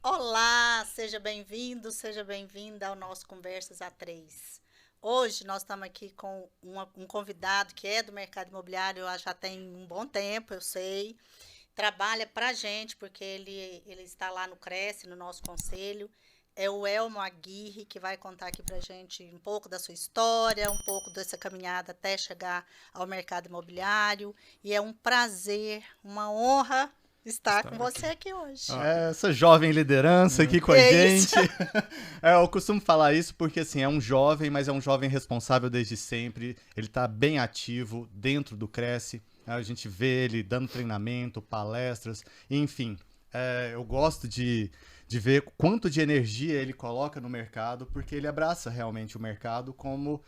Olá, seja bem-vindo, seja bem-vinda ao nosso Conversas A3. Hoje nós estamos aqui com um convidado que é do mercado imobiliário, já tem um bom tempo, eu sei. Trabalha para a gente, porque ele está lá no Cresce, no nosso conselho. É o Elmo Aguirre, que vai contar aqui para a gente um pouco da sua história, um pouco dessa caminhada até chegar ao mercado imobiliário. E é um prazer, uma honra estar com Estar você aqui. aqui hoje. Ah, Essa jovem liderança aqui com a É isso. gente. Eu costumo falar isso porque, assim, é um jovem, mas é um jovem responsável desde sempre. Ele está bem ativo dentro do Cresce. A gente vê ele dando treinamento, palestras, enfim. Eu gosto de ver quanto de energia ele coloca no mercado, porque ele abraça realmente o mercado com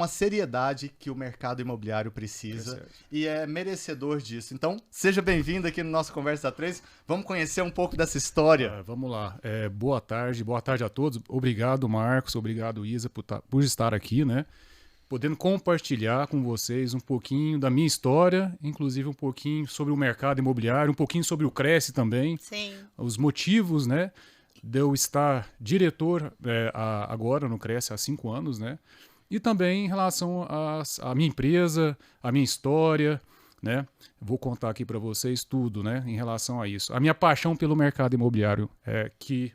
a seriedade que o mercado imobiliário precisa e é merecedor disso. Então, seja bem-vindo aqui no nosso Conversa 3. Vamos conhecer um pouco dessa história. Vamos lá. Boa tarde a todos. Obrigado, Marcos. Obrigado, Isa, por estar aqui, né? Podendo compartilhar com vocês um pouquinho da minha história, inclusive um pouquinho sobre o mercado imobiliário, um pouquinho sobre o Cresce também. Sim. Os motivos, né, de eu estar diretor agora no Cresce há 5 anos, né? E também em relação à minha empresa, à minha história, né? Vou contar aqui para vocês tudo, né, em relação a isso. A minha paixão pelo mercado imobiliário que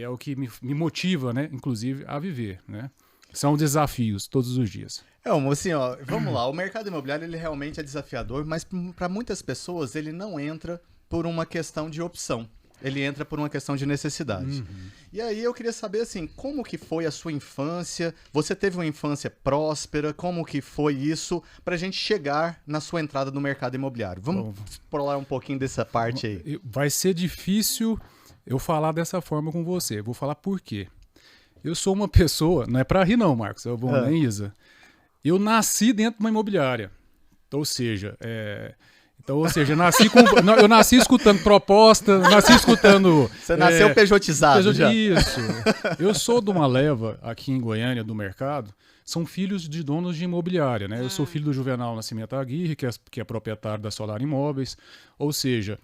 é o que me motiva, né, inclusive, a viver, né? São desafios todos os dias. Assim, ó, vamos lá. O mercado imobiliário ele realmente é desafiador, mas para muitas pessoas ele não entra por uma questão de opção. Ele entra por uma questão de necessidade. E aí eu queria saber, assim, como que foi a sua infância? Você teve uma infância próspera? Como que foi isso pra gente chegar na sua entrada no mercado imobiliário? Vamos explorar um pouquinho dessa parte aí. Vai ser difícil eu falar dessa forma com você. Vou falar por quê. Eu sou uma pessoa, não é pra rir não, Marcos, né, Isa? Eu nasci dentro de uma imobiliária. Ou seja, eu nasci escutando proposta, nasci escutando... Você nasceu pejotizado já. Isso. Eu sou de uma leva aqui em Goiânia, do mercado, são filhos de donos de imobiliária, né? Eu sou filho do Juvenal Nascimento Aguirre, que é proprietário da Solar Imóveis. Ou seja,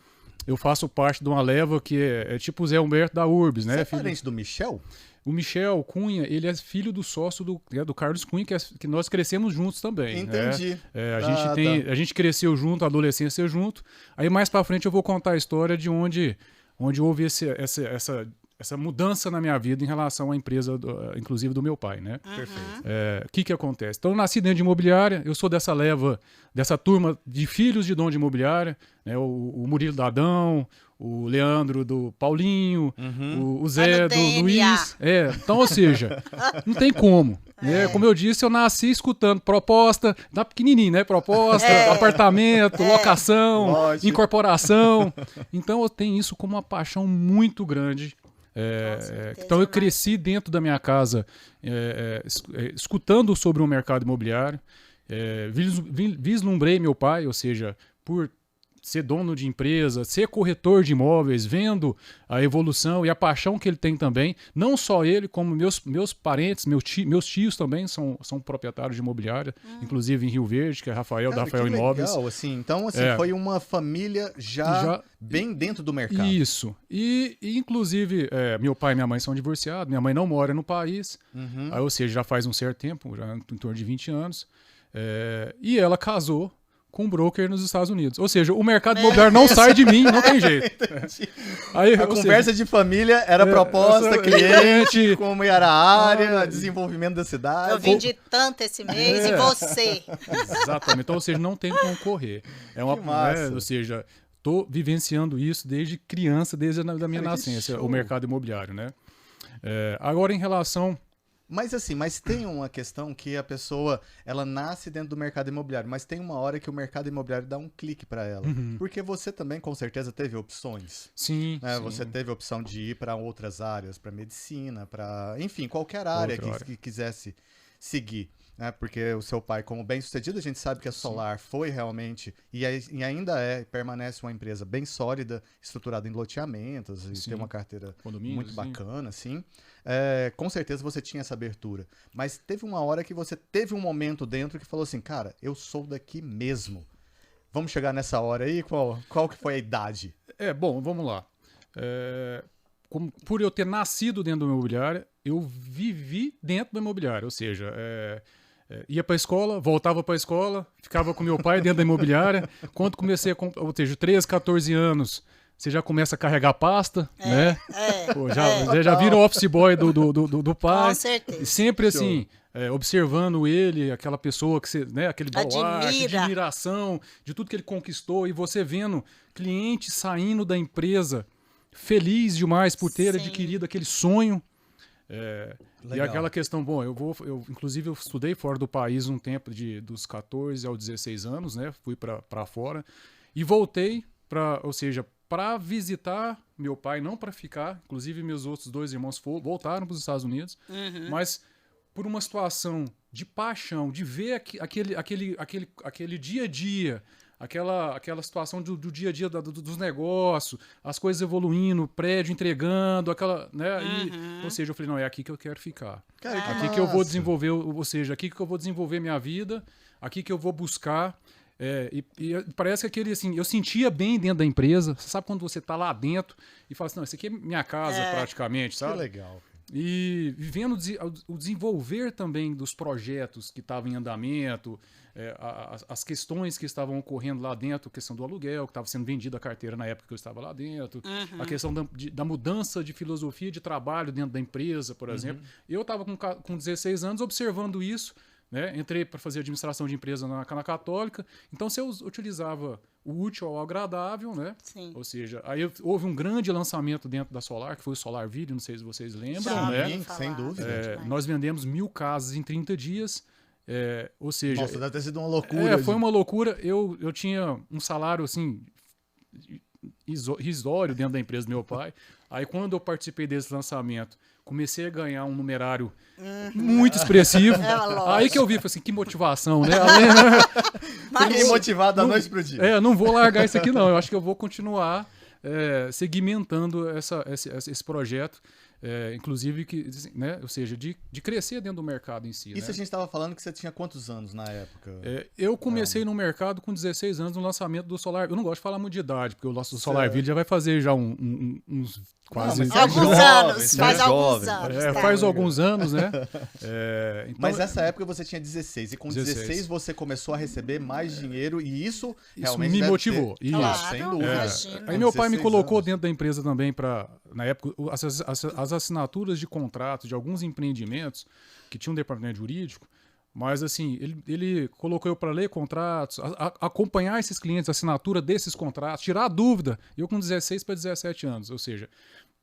eu faço parte de uma leva que é tipo o Zé Humberto da Urbs, né? Você é parente do Michel? O Michel Cunha, ele é filho do sócio do Carlos Cunha, que nós crescemos juntos também. Entendi. A gente cresceu junto, a adolescência junto. Aí mais pra frente eu vou contar a história de onde houve essa mudança na minha vida em relação à empresa, inclusive do meu pai, né? Perfeito. O que acontece? Então eu nasci dentro de imobiliária, eu sou dessa leva, dessa turma de filhos de dono de imobiliária, né? O Murilo da Adão, o Leandro do Paulinho, o Zé do Luiz. Então, ou seja, não tem como. Né? Como eu disse, eu nasci escutando proposta, da pequenininho, né? Proposta, apartamento, locação, Lógico. incorporação. Então eu tenho isso como uma paixão muito grande. Então eu cresci dentro da minha casa escutando sobre o mercado imobiliário, vislumbrei meu pai, ou seja, por ser dono de empresa, ser corretor de imóveis, vendo a evolução e a paixão que ele tem também, não só ele, como meus parentes, meus tios também são proprietários de imobiliária, inclusive em Rio Verde, que é Rafael, Cara, da Rafael que Imóveis. legal, assim. Então, assim, foi uma família já bem dentro do mercado. Isso. E inclusive, meu pai e minha mãe são divorciados, minha mãe não mora no país, aí, ou seja, já faz um certo tempo, já em torno de 20 anos, e ela casou com um broker nos Estados Unidos. Ou seja, o mercado imobiliário não sai de mim, não tem jeito. Aí, a conversa de família era proposta, cliente, como era a área, desenvolvimento da cidade. Eu vendi tanto esse mês e você. Exatamente. Então, ou seja, não tem como correr. Ou seja, estou vivenciando isso desde criança, desde a minha nascença, o mercado imobiliário, né? Agora, em relação... Mas tem uma questão que a pessoa, ela nasce dentro do mercado imobiliário, mas tem uma hora que o mercado imobiliário dá um clique para ela. Porque você também, com certeza, teve opções. Sim, né? sim. Você teve a opção de ir para outras áreas, para medicina, para, enfim, qualquer área que quisesse seguir. Né? Porque o seu pai, como bem-sucedido, a gente sabe que a Solar foi realmente, e ainda permanece uma empresa bem sólida, estruturada em loteamentos, e tem uma carteira muito bacana, assim. Com certeza você tinha essa abertura. Mas teve uma hora que você teve um momento dentro que falou assim, cara, eu sou daqui mesmo. Vamos chegar nessa hora aí? Qual que foi a idade? Bom, vamos lá. por eu ter nascido dentro da imobiliária, eu vivi dentro da imobiliária, ou seja, ia para a escola, voltava para a escola, ficava com meu pai dentro da imobiliária. Quando comecei ou seja, 13, 14 anos, você já começa a carregar pasta, né? Pô, já vira o office boy do pai. Com certeza. E sempre assim, observando ele, aquela pessoa que você, né, aquele baluarte, de admiração, de tudo que ele conquistou, e você vendo cliente saindo da empresa feliz demais por ter adquirido aquele sonho. E aquela questão, bom, inclusive eu estudei fora do país um tempo dos 14 aos 16 anos, né? Fui para fora e voltei ou seja, para visitar meu pai, não para ficar. Inclusive meus outros 2 irmãos voltaram para os Estados Unidos, mas por uma situação de paixão, de ver aquele dia a dia, aquela situação do dia a dia dos negócios, as coisas evoluindo, prédio entregando, né? Ou seja, eu falei, não, é aqui que eu quero ficar. Cara, aqui que eu vou desenvolver, ou seja, aqui que eu vou desenvolver minha vida, aqui que eu vou buscar. E parece que eu sentia bem dentro da empresa. Você sabe quando você tá lá dentro e fala assim, não, isso aqui é minha casa praticamente, sabe? Que legal. E vivendo o desenvolver também dos projetos que estavam em andamento, as questões que estavam ocorrendo lá dentro, a questão do aluguel, que estava sendo vendida a carteira na época que eu estava lá dentro, a questão da mudança de filosofia de trabalho dentro da empresa, por exemplo. Eu estava com 16 anos observando isso, né? Entrei para fazer administração de empresa na Católica, então você utilizava o útil ao agradável, né? Sim. Ou seja, aí houve um grande lançamento dentro da Solar, que foi o Solar Video, não sei se vocês lembram, né? Sim, sem dúvida. Nós vendemos 1.000 casas em 30 dias, ou seja... Nossa, deve ter sido uma loucura. Foi uma loucura. Eu tinha um salário, assim, risório dentro da empresa do meu pai. Aí, quando eu participei desse lançamento, comecei a ganhar um numerário muito expressivo. Aí que eu vi, falei assim, que motivação, né? Fiquei motivado da noite pro dia. Não vou largar isso aqui, não. Eu acho que eu vou continuar segmentando esse projeto. Inclusive, né, ou seja, de crescer dentro do mercado em si. Isso, né? A gente estava falando que você tinha quantos anos na época? Eu comecei no mercado com 16 anos no lançamento do Solar. Eu não gosto de falar muito de idade, porque o nosso Solar Video já vai fazer já uns quase... Alguns anos, faz alguns anos. Faz alguns anos, né? Então, mas nessa época você tinha 16, e com 16 você começou a receber mais dinheiro, e isso realmente me motivou. Isso, claro, sem dúvida. Aí meu pai me colocou dentro da empresa também para, na época, as assinaturas de contratos de alguns empreendimentos que tinham um departamento jurídico, mas assim, ele colocou eu para ler contratos, acompanhar esses clientes, a assinatura desses contratos, tirar a dúvida. Eu com 16 para 17 anos, ou seja,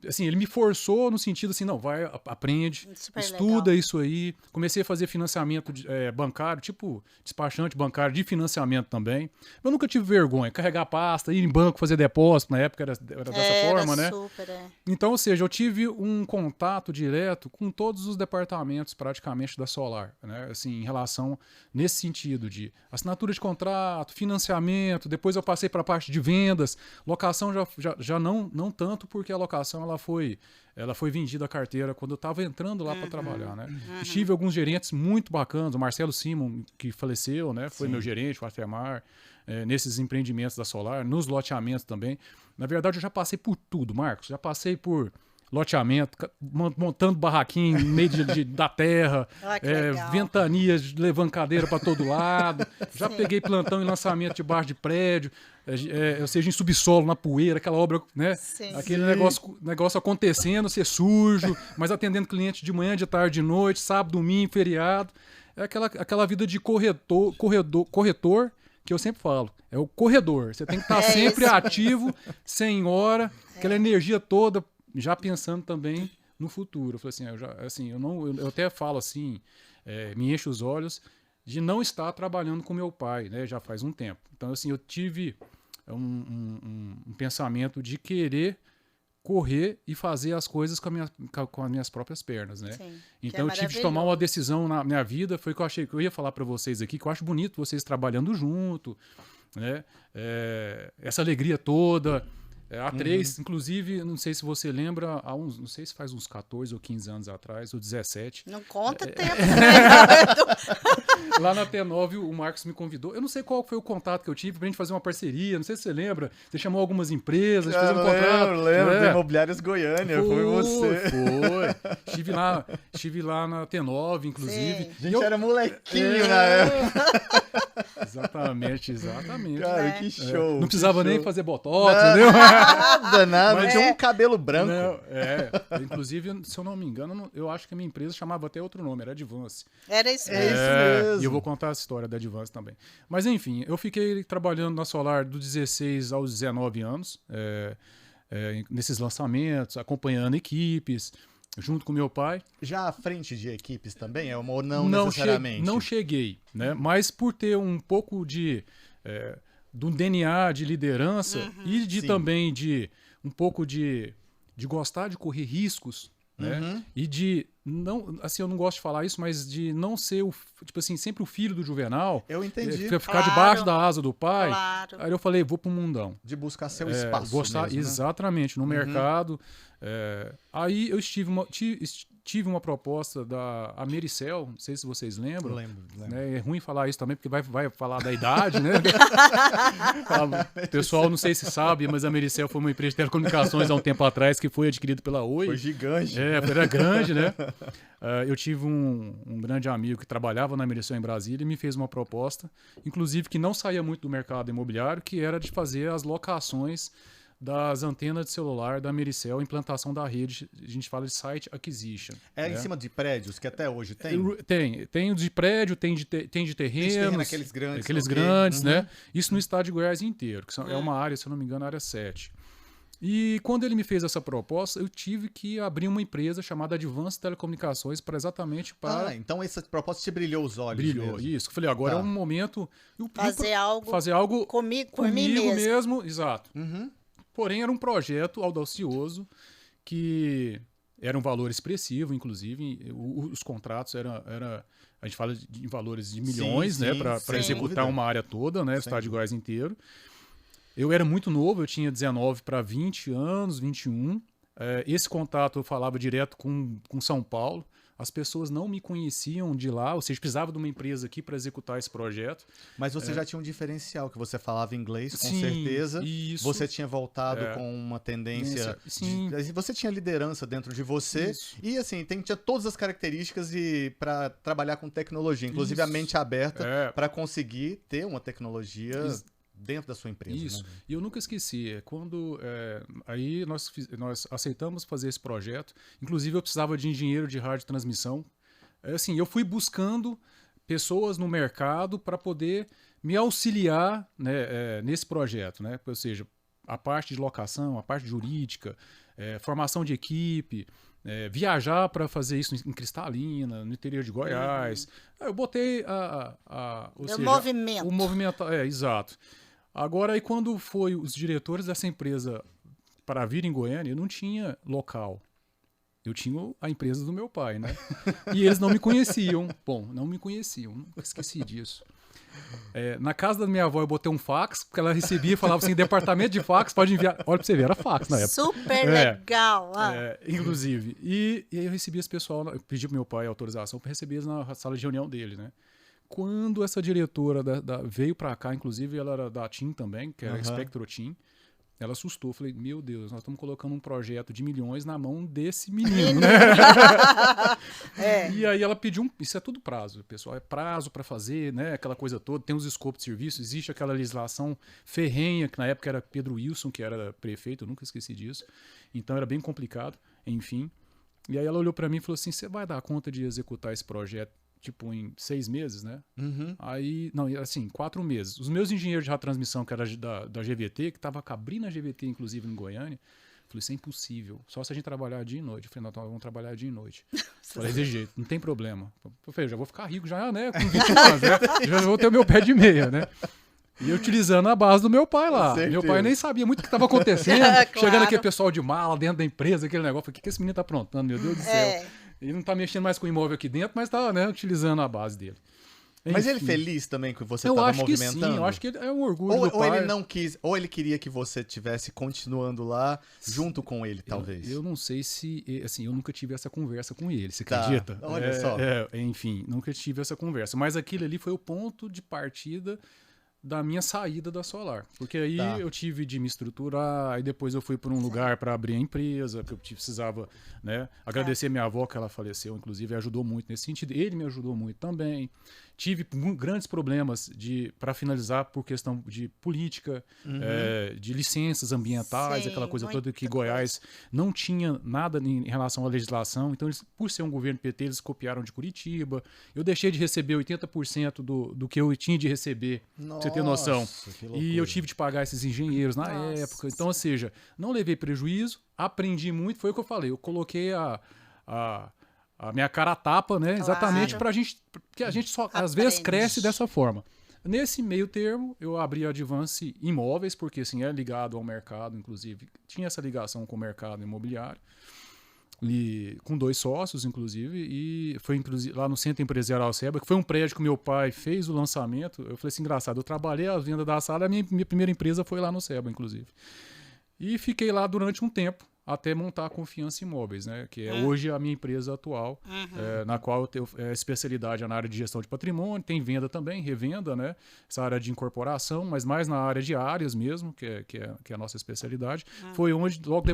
assim, ele me forçou no sentido assim, não, vai, aprende, estuda legal. Isso aí. Comecei a fazer financiamento bancário, tipo despachante bancário de financiamento também. Eu nunca tive vergonha, carregar pasta, ir em banco, fazer depósito, na época era dessa forma, né? Super, Então, ou seja, eu tive um contato direto com todos os departamentos praticamente da Solar, né? Assim, em relação nesse sentido de assinatura de contrato, financiamento, depois eu passei para a parte de vendas, locação já não tanto, porque a locação ela foi vendida a carteira quando eu estava entrando lá para trabalhar, né? Tive alguns gerentes muito bacanas, o Marcelo Simon, que faleceu, né? Foi meu gerente, o Afemar, nesses empreendimentos da Solar, nos loteamentos também. Na verdade, eu já passei por tudo, Marcos. Já passei por loteamento, montando barraquinho no meio da terra, ventanias levando cadeira para todo lado. Já peguei plantão em lançamento debaixo de prédio, ou seja, em subsolo, na poeira, aquela obra, né? Aquele negócio acontecendo, ser sujo, mas atendendo cliente de manhã, de tarde, de noite, sábado, domingo, feriado. É aquela vida de corretor, que eu sempre falo. É o corredor. Você tem que estar sempre ativo, sem hora, aquela energia toda, já pensando também no futuro. Eu falei assim, eu até falo assim, me enche os olhos de não estar trabalhando com meu pai, né? Já faz um tempo. Então, assim, eu tive um pensamento de querer correr e fazer as coisas com as minhas próprias pernas, né? Sim, então eu tive que tomar uma decisão na minha vida, foi que eu achei que eu ia falar para vocês aqui, que eu acho bonito vocês trabalhando junto, né? Essa alegria toda, A 3, inclusive, não sei se você lembra, não sei se faz uns 14 ou 15 anos atrás, ou 17. Não conta tempo. Lá na T9, o Marcos me convidou. Eu não sei qual foi o contato que eu tive pra gente fazer uma parceria. Não sei se você lembra. Você chamou algumas empresas, fez um contrato. Lembro, da Imobiliárias Goiânia, foi você. Foi. Estive lá na T9, inclusive. A gente era molequinho na época. Exatamente. Cara, que show. Não precisava nem fazer botox, não, entendeu? Nada. Mas tinha um cabelo branco. Não, inclusive, se eu não me engano, eu acho que a minha empresa chamava até outro nome, era Advance. Era isso mesmo. mesmo. Isso mesmo. E eu vou contar a história da Advance também. Mas enfim, eu fiquei trabalhando na Solar dos 16 aos 19 anos, nesses lançamentos, acompanhando equipes, junto com meu pai. Já à frente de equipes também? Ou não necessariamente? Não cheguei, né? Mas por ter um pouco do DNA de liderança e também de um pouco de gostar de correr riscos, né? E de não, assim, eu não gosto de falar isso, mas de não ser tipo assim, sempre o filho do Juvenal. Eu entendi. Ficar debaixo da asa do pai. Claro. Aí eu falei, vou pro mundão. De buscar seu espaço. Gostar mesmo, né? exatamente no mercado. Aí eu tive uma proposta da Americel, não sei se vocês lembram. Lembro. É ruim falar isso também, porque vai falar da idade, né? O pessoal não sei se sabe, mas a Americel foi uma empresa de telecomunicações há um tempo atrás que foi adquirida pela Oi. Foi gigante. Era grande, né? Eu tive um grande amigo que trabalhava na Americel em Brasília e me fez uma proposta, inclusive que não saía muito do mercado imobiliário, que era de fazer as locações das antenas de celular da Americel, implantação da rede, a gente fala de site acquisition. Em cima de prédios, que até hoje tem? Tem de prédio, tem de terrenos. Aqueles grandes. Aqueles grandes, né? Isso no estado de Goiás inteiro, que é uma área, se eu não me engano, a área 7. E quando ele me fez essa proposta, eu tive que abrir uma empresa chamada Advance Telecomunicações para exatamente para... então essa proposta te brilhou os olhos. Brilhou, mesmo. isso. Eu falei, agora é um momento... Fazer algo comigo por mim mesmo. Exato. Porém, era um projeto audacioso que era um valor expressivo, inclusive. Os contratos a gente fala de valores de milhões, né? Para executar uma área toda, né? O estado de Goiás inteiro. Eu era muito novo, eu tinha 19 para 20 anos, 21. Esse contato eu falava direto com São Paulo. As pessoas não me conheciam de lá, ou seja, precisava de uma empresa aqui para executar esse projeto. Mas você já tinha um diferencial, que você falava inglês, com Sim, certeza. Isso. Você tinha voltado com uma tendência... Sim. Você tinha liderança dentro de você. Isso. E assim, tinha todas as características para trabalhar com tecnologia, inclusive a mente aberta para conseguir ter uma tecnologia... dentro da sua empresa. Isso. Né? E eu nunca esqueci. Quando aí nós aceitamos fazer esse projeto, inclusive eu precisava de engenheiro de rádio transmissão. Assim, eu fui buscando pessoas no mercado para poder me auxiliar, né, nesse projeto, né? Ou seja, a parte de locação, a parte jurídica, formação de equipe, viajar para fazer isso em Cristalina, no interior de Goiás. Eu botei o movimento, exato. Agora, aí quando foi os diretores dessa empresa para vir em Goiânia, eu não tinha local. Eu tinha a empresa do meu pai, né? E eles não me conheciam. Bom, não me conheciam, nunca esqueci disso. Na casa da minha avó eu botei um fax, porque ela recebia e falava assim, departamento de fax, pode enviar. Olha pra você ver, era fax na época. Super legal. Inclusive. E aí eu recebi esse pessoal, eu pedi pro meu pai autorização para receber eles na sala de reunião dele, né? Quando essa diretora veio para cá, inclusive ela era da TIM também, que era a Spectro TIM, ela assustou. Falei, meu Deus, nós estamos colocando um projeto de milhões na mão desse menino, né? E aí ela pediu isso é tudo prazo, pessoal, é prazo para fazer, né? Aquela coisa toda, tem os escopos de serviço, existe aquela legislação ferrenha, que na época era Pedro Wilson, que era prefeito, eu nunca esqueci disso. Então era bem complicado, enfim. E aí ela olhou para mim e falou assim, você vai dar conta de executar esse projeto tipo em 6 meses, né? Aí, não, assim, 4 meses. Os meus engenheiros de retransmissão, que era da GVT, que estava abrindo a GVT, inclusive, em Goiânia, falei, isso é impossível. Só se a gente trabalhar dia e noite. Eu falei, não, vamos trabalhar dia e noite. Falei, desse jeito, não tem problema. Eu falei, já vou ficar rico já, né? Com 20 anos, né? Já vou ter o meu pé de meia, né? E utilizando a base do meu pai lá. Meu pai nem sabia muito o que estava acontecendo. Claro. Chegando aquele pessoal de mala dentro da empresa, aquele negócio. Falei, o que esse menino tá aprontando? Meu Deus do céu. Ele não tá mexendo mais com o imóvel aqui dentro, mas tá, né, utilizando a base dele. Mas ele Enfim. feliz também que você Eu estava acho que sim, movimentando? eu acho que é um orgulho do Ou pai. ele não quis, ou ele queria que você tivesse continuando lá junto com ele, talvez. Eu não sei se, assim, eu nunca tive essa conversa com ele, você Tá, acredita? olha só. Enfim, nunca tive essa conversa. Mas aquilo ali foi o ponto de partida da minha saída da Solar. Porque aí Tá. eu tive de me estruturar, aí depois eu fui para um lugar para abrir a empresa, porque eu precisava, né? Agradecer minha avó, que ela faleceu, inclusive, ajudou muito nesse sentido. Ele me ajudou muito também. Tive grandes problemas para finalizar por questão de política, de licenças ambientais, Sim, aquela coisa muita toda que coisa. Goiás não tinha nada em relação à legislação. Então, eles, por ser um governo PT, eles copiaram de Curitiba. Eu deixei de receber 80% do que eu tinha de receber, pra você ter noção. Nossa, que E loucura. eu tive de pagar esses engenheiros na Nossa. época. Então, ou seja, não levei prejuízo, aprendi muito, foi o que eu falei. Eu coloquei a minha cara a tapa, né? Exatamente Claro. pra gente. Porque a gente só às vezes Aprende. cresce dessa forma. Nesse meio termo, eu abri a Advance Imóveis, porque assim, é ligado ao mercado, inclusive. Tinha essa ligação com o mercado imobiliário. E, com 2 sócios, inclusive, e foi inclusive lá no Centro Empresarial Seba, que foi um prédio que meu pai fez o lançamento. Eu falei assim, engraçado, eu trabalhei a venda da sala, a minha primeira empresa foi lá no Seba, inclusive. E fiquei lá durante um tempo, até montar a Confiança Imóveis, né? Que é hoje a minha empresa atual, na qual eu tenho especialidade na área de gestão de patrimônio, tem venda também, revenda, né? Essa área de incorporação, mas mais na área de áreas mesmo, que é a nossa especialidade. Foi onde, logo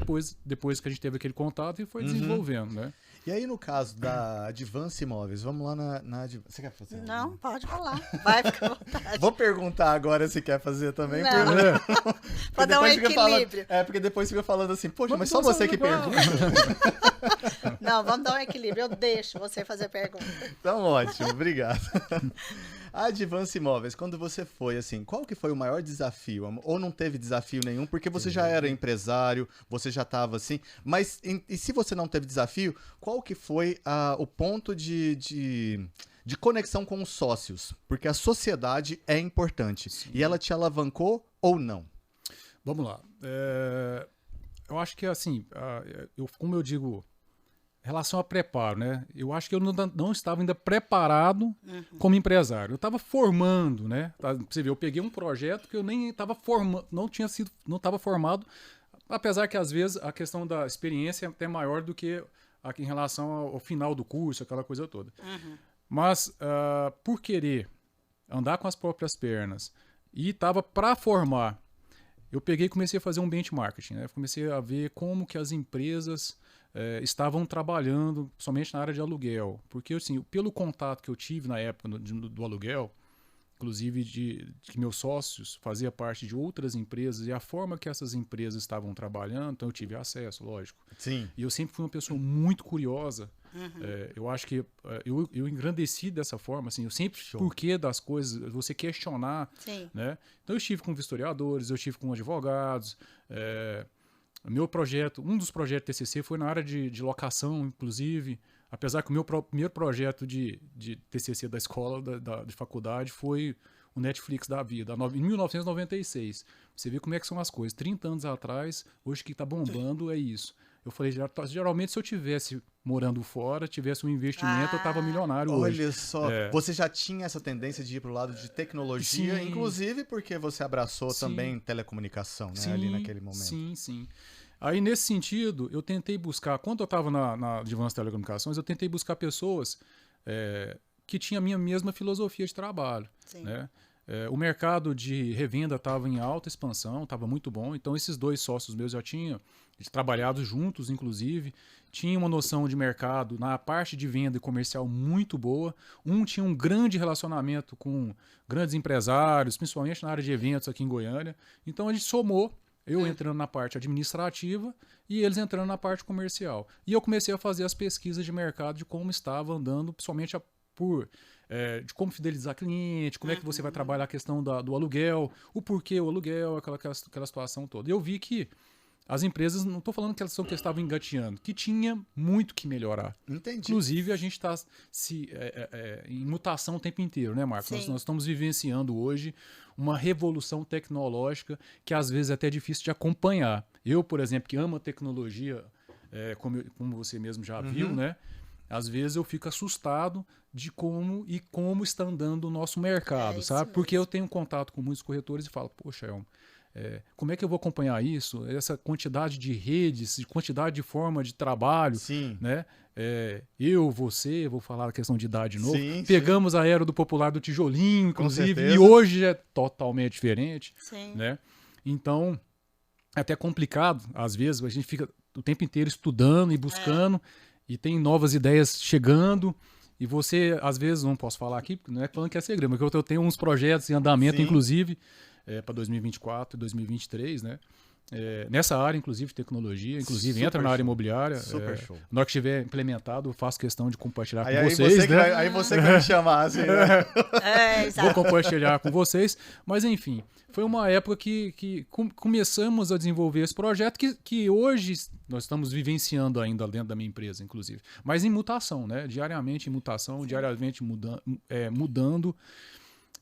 depois que a gente teve aquele contato, e foi desenvolvendo, né? E aí, no caso da Advance Imóveis, vamos lá na Advance. Você quer fazer? Não, pode falar. Vai, ficar à vontade. Vou perguntar agora se quer fazer também. Não. porque Pra dar um depois fica falando- equilíbrio. porque depois fica falando assim, poxa, Vamos mas só dançar você que igual. pergunta. Não, vamos dar um equilíbrio. Eu deixo você fazer pergunta. Então, ótimo, obrigado. A Advance Imóveis, quando você foi, assim, qual que foi o maior desafio? Ou não teve desafio nenhum? Porque você já era empresário, você já estava assim. Mas, e se você não teve desafio, qual que foi o ponto de conexão com os sócios? Porque a sociedade é importante. E ela te alavancou ou não? Vamos lá. Eu acho que, assim, como eu digo, em relação a preparo, né? Eu acho que eu não estava ainda preparado como empresário. Eu estava formando, né? Pra você ver, eu peguei um projeto que eu nem estava formando, não estava formado, apesar que às vezes a questão da experiência é até maior do que em relação ao final do curso, aquela coisa toda. Mas por querer andar com as próprias pernas e estava para formar, eu peguei e comecei a fazer um benchmarking, né? Comecei a ver como que as empresas estavam trabalhando somente na área de aluguel. Porque, assim, pelo contato que eu tive na época do aluguel, inclusive que meus sócios faziam parte de outras empresas e a forma que essas empresas estavam trabalhando, então eu tive acesso, lógico. Sim. E eu sempre fui uma pessoa muito curiosa. Eu acho que eu engrandeci dessa forma, assim, eu sempre, porquê das coisas, você questionar, Sim. né? Então eu estive com vistoriadores, eu estive com advogados, meu projeto, um dos projetos TCC foi na área de locação, inclusive, apesar que o meu primeiro projeto de TCC da escola, de faculdade, foi o Netflix da vida, em 1996. Você vê como é que são as coisas. 30 anos atrás, hoje que está bombando é isso. Eu falei, geralmente se eu tivesse morando fora, tivesse um investimento, eu estava milionário hoje. Olha só, você já tinha essa tendência de ir para o lado de tecnologia, Sim. inclusive porque você abraçou Sim. também telecomunicação, né, Sim, ali naquele momento. Sim, sim. Aí, nesse sentido, eu tentei buscar, quando eu estava na Advance Telecomunicações, eu tentei buscar pessoas que tinham a minha mesma filosofia de trabalho. Sim. Né? O mercado de revenda estava em alta expansão, estava muito bom, então esses 2 sócios meus já tinham trabalhado juntos, inclusive, tinham uma noção de mercado na parte de venda e comercial muito boa. Um tinha um grande relacionamento com grandes empresários, principalmente na área de eventos aqui em Goiânia. Então a gente somou, eu entrando na parte administrativa e eles entrando na parte comercial. E eu comecei a fazer as pesquisas de mercado de como estava andando, principalmente de como fidelizar cliente, como é que você vai trabalhar a questão do aluguel, o porquê o aluguel, aquela situação toda. E eu vi que as empresas, não estou falando que elas estavam engateando, que tinha muito que melhorar. Entendi. Inclusive, a gente está em mutação o tempo inteiro, né, Marcos? Nós estamos vivenciando hoje uma revolução tecnológica que às vezes é até difícil de acompanhar. Eu, por exemplo, que amo a tecnologia, como você mesmo já viu, né? às vezes eu fico assustado de como está andando o nosso mercado, isso sabe? Porque mesmo. eu tenho contato com muitos corretores e falo, poxa, Elmo, como é que eu vou acompanhar isso? Essa quantidade de redes, de quantidade de forma de trabalho, Sim. né? Você, vou falar a questão de idade de novo, Sim, pegamos a era do popular do tijolinho, inclusive, certeza. e hoje é totalmente diferente, Sim. né? Então, é até complicado, às vezes, a gente fica o tempo inteiro estudando e buscando, e tem novas ideias chegando, e você, às vezes, não posso falar aqui, porque não é falando que é segredo, mas eu tenho uns projetos em andamento, Sim. inclusive, para 2024 e 2023, né? Nessa área, inclusive, tecnologia, inclusive Super entra na área show. imobiliária. Super show. Na hora que estiver implementado, eu faço questão de compartilhar com Aí vocês, né? aí você que vai me chamar, assim, né? Vou Exato. compartilhar com vocês, mas enfim, foi uma época que começamos a desenvolver esse projeto que hoje nós estamos vivenciando ainda dentro da minha empresa, inclusive, mas em mutação, né? Diariamente em mutação, diariamente mudando.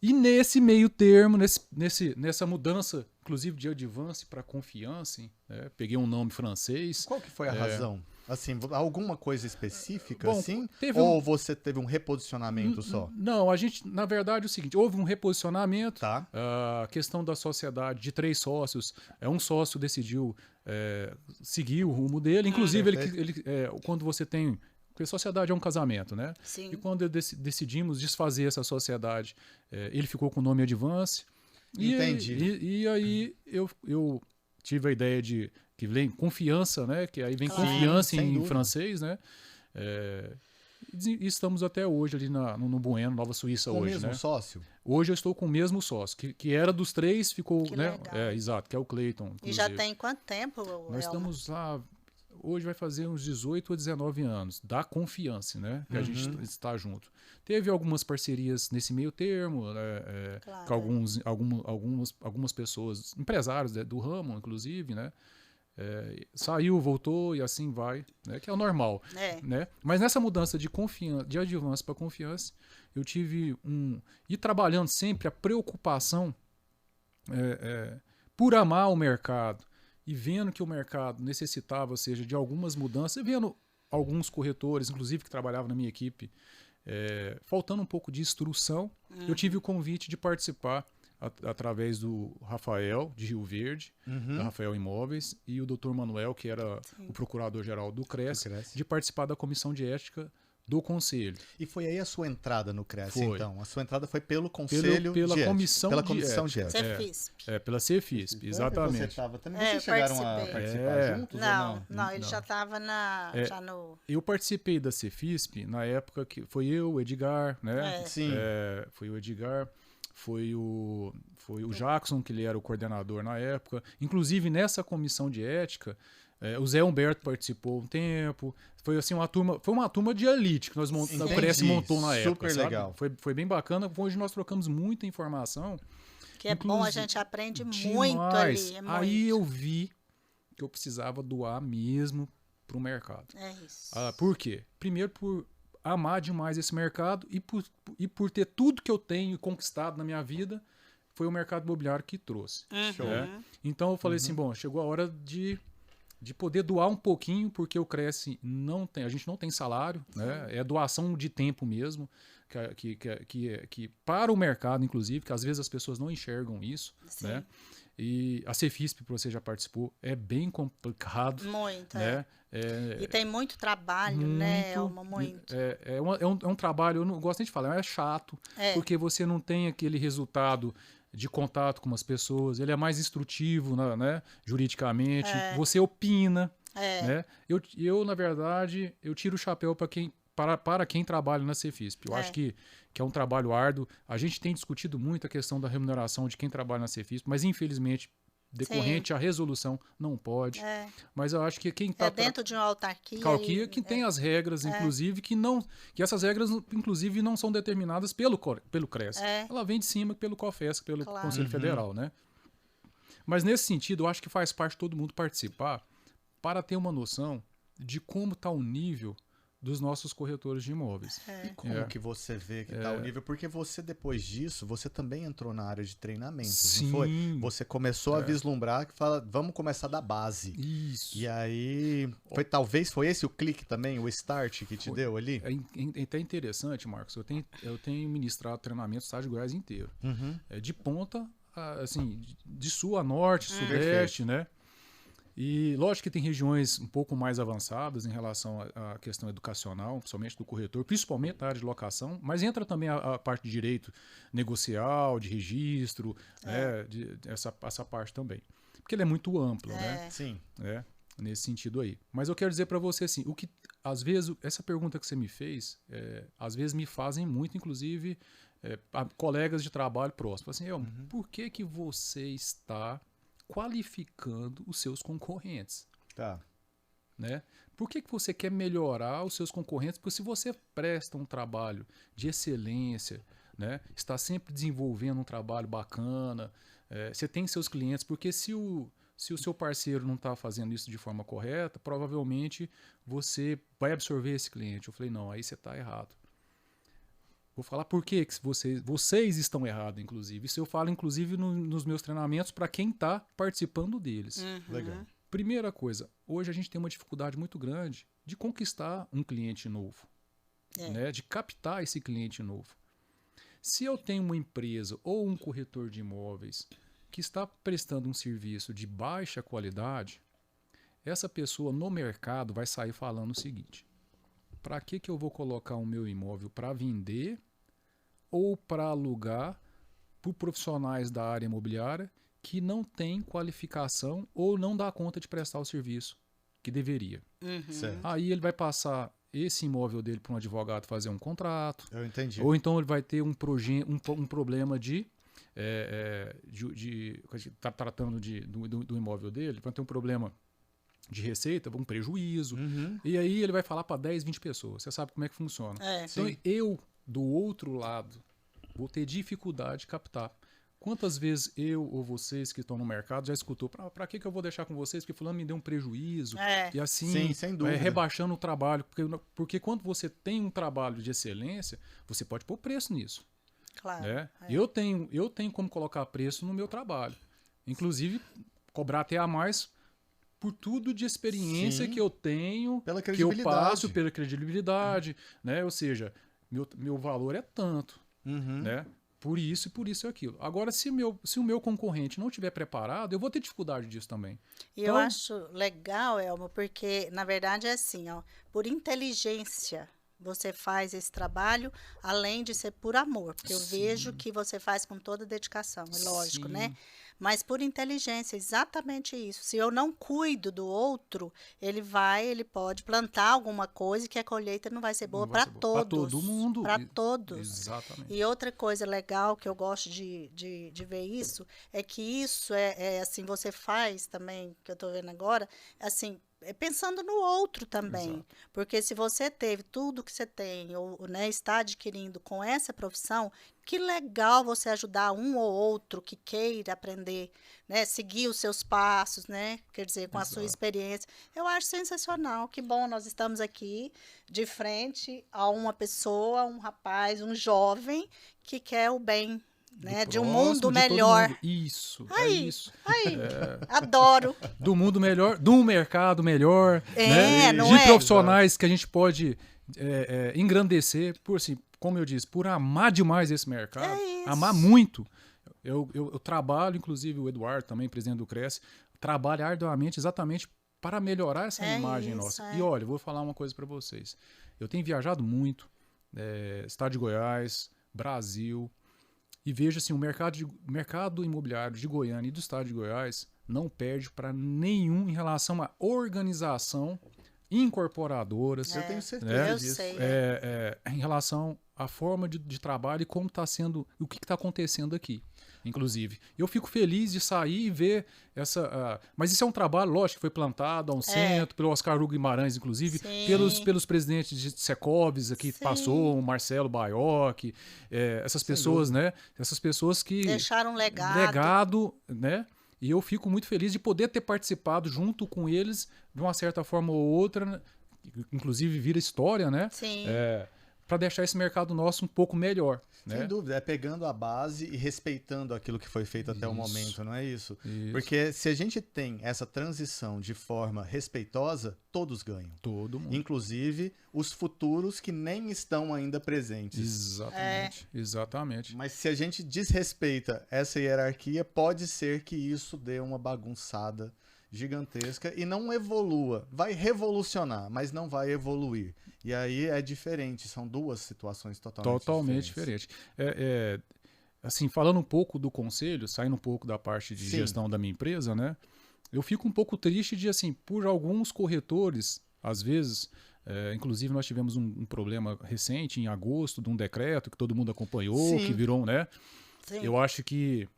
E nesse meio termo, nessa mudança, inclusive de advance para confiança, né? Peguei um nome francês. Qual que foi a razão? Assim, alguma coisa específica, Bom, assim? teve Ou você teve um reposicionamento só? Não, a gente, na verdade, é o seguinte, houve um reposicionamento, Tá. a questão da sociedade de 3 sócios, um sócio decidiu seguir o rumo dele, inclusive quando você tem, porque a sociedade é um casamento, né? Sim. E quando decidimos desfazer essa sociedade, ele ficou com o nome Advance. Entendi. E aí eu tive a ideia de que vem confiança, né? Que aí vem confiança sem em dúvida. francês, né? E estamos até hoje ali no Bueno, Nova Suíça Com o hoje, mesmo né? sócio? Hoje eu estou com o mesmo sócio, que era dos 3, ficou, Que né? legal. Exato, que é o Cleiton. E já inclusive. tem quanto tempo, Nós Elma? estamos lá, hoje vai fazer uns 18 a 19 anos, da confiança, né? Que a gente está junto. Teve algumas parcerias nesse meio termo, né? Claro. Com algumas pessoas, empresários do ramo, inclusive, né? Saiu, voltou e assim vai, né? Que é o normal, né? Mas nessa mudança de confiança, de advance para confiança, eu tive e trabalhando sempre a preocupação por amar o mercado e vendo que o mercado necessitava, ou seja, de algumas mudanças, e vendo alguns corretores, inclusive que trabalhavam na minha equipe, faltando um pouco de instrução, eu tive o convite de participar através do Rafael, de Rio Verde, da Rafael Imóveis, e o Dr. Manuel, que era o procurador-geral do CRES, de participar da comissão de ética do conselho. E foi aí a sua entrada no CRES, Foi. então? A sua entrada foi pelo conselho Pela de ética, comissão pela de comissão de ética. ética. Cefisp. Pela Cefisp, Você exatamente. tava também? É, Vocês chegaram a participei. participar juntos ou Não, não? ele já estava já no... Eu participei da Cefisp na época que foi eu, o Edgar, né? Sim. Foi o Edgar, foi o Jackson, que ele era o coordenador na época. Inclusive, nessa comissão de ética, o Zé Humberto participou um tempo. Foi assim uma turma de elite que o CRES montou na época. Super sabe? legal. Foi bem bacana. Hoje nós trocamos muita informação. Que é bom, a gente aprende muito demais. ali. Aí eu vi que eu precisava doar mesmo para o mercado. É isso. Por quê? Primeiro, por amar demais esse mercado e por ter tudo que eu tenho conquistado na minha vida, foi o mercado imobiliário que trouxe. Show. Né? Então eu falei assim, bom, chegou a hora de poder doar um pouquinho, porque o Cresce a gente não tem salário, né? É doação de tempo mesmo, que para o mercado, inclusive, que às vezes as pessoas não enxergam isso, né? E a Cefisp, que você já participou, é bem complicado. Muito, né? E tem muito trabalho, né, Elma? Muito. É um trabalho, eu não gosto nem de falar, mas é chato, porque você não tem aquele resultado de contato com as pessoas, ele é mais instrutivo, né, juridicamente, você opina. Né? Eu, na verdade, eu tiro o chapéu para quem trabalha na Cefisp. Eu acho que é um trabalho árduo. A gente tem discutido muito a questão da remuneração de quem trabalha na Cefisp, mas infelizmente, decorrente à resolução, não pode. Mas eu acho que quem está dentro de uma autarquia. Que tem as regras, inclusive, que essas regras, inclusive, não são determinadas pelo CRES. Ela vem de cima pelo COFES, pelo Conselho Federal, né? Mas nesse sentido, eu acho que faz parte todo mundo participar para ter uma noção de como está o nível dos nossos corretores de imóveis. E como que você vê que tá o nível? Porque você, depois disso, você também entrou na área de treinamento, Sim. não foi? Você começou a vislumbrar que fala, vamos começar da base. Isso. E aí, talvez foi esse o clique também, o start que te deu ali? É até interessante, Marcos. Eu tenho ministrado treinamento no estado de Goiás inteiro. De ponta, assim, de sul a norte, sudeste, né? E lógico que tem regiões um pouco mais avançadas em relação à questão educacional, principalmente do corretor, principalmente na área de locação, mas entra também a parte de direito negocial, de registro, né, essa parte também. Porque ele é muito amplo, né? Sim. Nesse sentido aí. Mas eu quero dizer para você assim, o que às vezes essa pergunta que você me fez, às vezes me fazem muito, inclusive colegas de trabalho próximos. Assim, por que você está qualificando os seus concorrentes? Tá. Né? Por que você quer melhorar os seus concorrentes? Porque se você presta um trabalho de excelência, né, está sempre desenvolvendo um trabalho bacana, você tem seus clientes, porque se o seu parceiro não está fazendo isso de forma correta, provavelmente você vai absorver esse cliente. Eu falei, não, aí você está errado. Vou falar por que vocês estão errados, inclusive. Isso eu falo, inclusive, nos meus treinamentos para quem está participando deles. Legal. Primeira coisa, hoje a gente tem uma dificuldade muito grande de conquistar um cliente novo, né? De captar esse cliente novo. Se eu tenho uma empresa ou um corretor de imóveis que está prestando um serviço de baixa qualidade, essa pessoa no mercado vai sair falando o seguinte: para que eu vou colocar o meu imóvel para vender ou para alugar por profissionais da área imobiliária que não têm qualificação ou não dá conta de prestar o serviço que deveria? Certo. Aí ele vai passar esse imóvel dele para um advogado fazer um contrato. Eu entendi. Ou então ele vai ter um problema tá tratando do imóvel dele, vai ter um problema de receita, um prejuízo. E aí ele vai falar para 10, 20 pessoas. Você sabe como é que funciona. Então eu, do outro lado, vou ter dificuldade de captar. Quantas vezes eu ou vocês que estão no mercado já escutou, para que eu vou deixar com vocês? Porque fulano me deu um prejuízo. E assim, sim, sem dúvida. Rebaixando o trabalho. Porque quando você tem um trabalho de excelência, você pode pôr preço nisso. Claro. Né? Eu tenho como colocar preço no meu trabalho. Inclusive, cobrar até a mais por tudo de experiência que eu tenho, pela que eu credibilidade. passo, pela credibilidade. Né? Ou seja, meu valor é tanto. Né? Por isso e aquilo. Agora, se o meu concorrente não estiver preparado, eu vou ter dificuldade disso também. E eu acho legal, Elmo, porque, na verdade, é assim, ó, por inteligência você faz esse trabalho, além de ser por amor. Porque eu vejo que você faz com toda dedicação, é lógico, né? Mas por inteligência, exatamente isso. Se eu não cuido do outro, ele pode plantar alguma coisa que a colheita não vai ser boa para todos. Para todo mundo. Para todos. Exatamente. E outra coisa legal que eu gosto de ver isso, é que isso é assim, você faz também, que eu estou vendo agora, assim, pensando no outro também. Exato. Porque se você teve tudo que você tem, ou né, está adquirindo com essa profissão, que legal você ajudar um ou outro que queira aprender, né, seguir os seus passos, né, quer dizer, com a sua experiência. Eu acho sensacional. Que bom, nós estamos aqui de frente a uma pessoa, um rapaz, um jovem que quer o bem, né, de um mundo melhor. Mundo. Isso, aí, isso. Adoro. Do mundo melhor, de um mercado melhor, né? Não de profissionais que a gente pode engrandecer, por assim, como eu disse, por amar demais esse mercado, amar muito. Eu trabalho, inclusive o Eduardo também, presidente do Cresce, trabalha arduamente exatamente para melhorar essa imagem nossa. E olha, eu vou falar uma coisa para vocês. Eu tenho viajado muito, estado de Goiás, Brasil, e vejo assim, o mercado imobiliário de Goiânia e do estado de Goiás não perde para nenhum em relação à organização, incorporadoras. Eu tenho certeza eu disso. sei. Em relação à forma de trabalho e como está sendo, o que está acontecendo aqui, inclusive. Eu fico feliz de sair e ver essa... mas isso é um trabalho, lógico, que foi plantado há um centro, pelo Oscar Hugo Guimarães, inclusive, pelos presidentes de Secovis aqui, passou, o Marcelo Baioc, essas pessoas, né? Essas pessoas que... deixaram um legado, né? E eu fico muito feliz de poder ter participado junto com eles, de uma certa forma ou outra, inclusive vira história, né? Sim. Para deixar esse mercado nosso um pouco melhor. Sem Né? dúvida, é pegando a base e respeitando aquilo que foi feito até o Isso. momento, não é isso? Isso. Porque se a gente tem essa transição de forma respeitosa, todos ganham. Todo mundo. Inclusive os futuros que nem estão ainda presentes. Exatamente, exatamente. Mas se a gente desrespeita essa hierarquia, pode ser que isso dê uma bagunçada gigantesca e não evolua. Vai revolucionar, mas não vai evoluir. E aí é diferente, são duas situações totalmente diferentes. Assim, falando um pouco do conselho, saindo um pouco da parte de Sim. gestão da minha empresa, né? Eu fico um pouco triste de, assim, por alguns corretores, às vezes, inclusive nós tivemos um problema recente, em agosto, de um decreto que todo mundo acompanhou, Sim. que virou, né? Sim. Eu acho que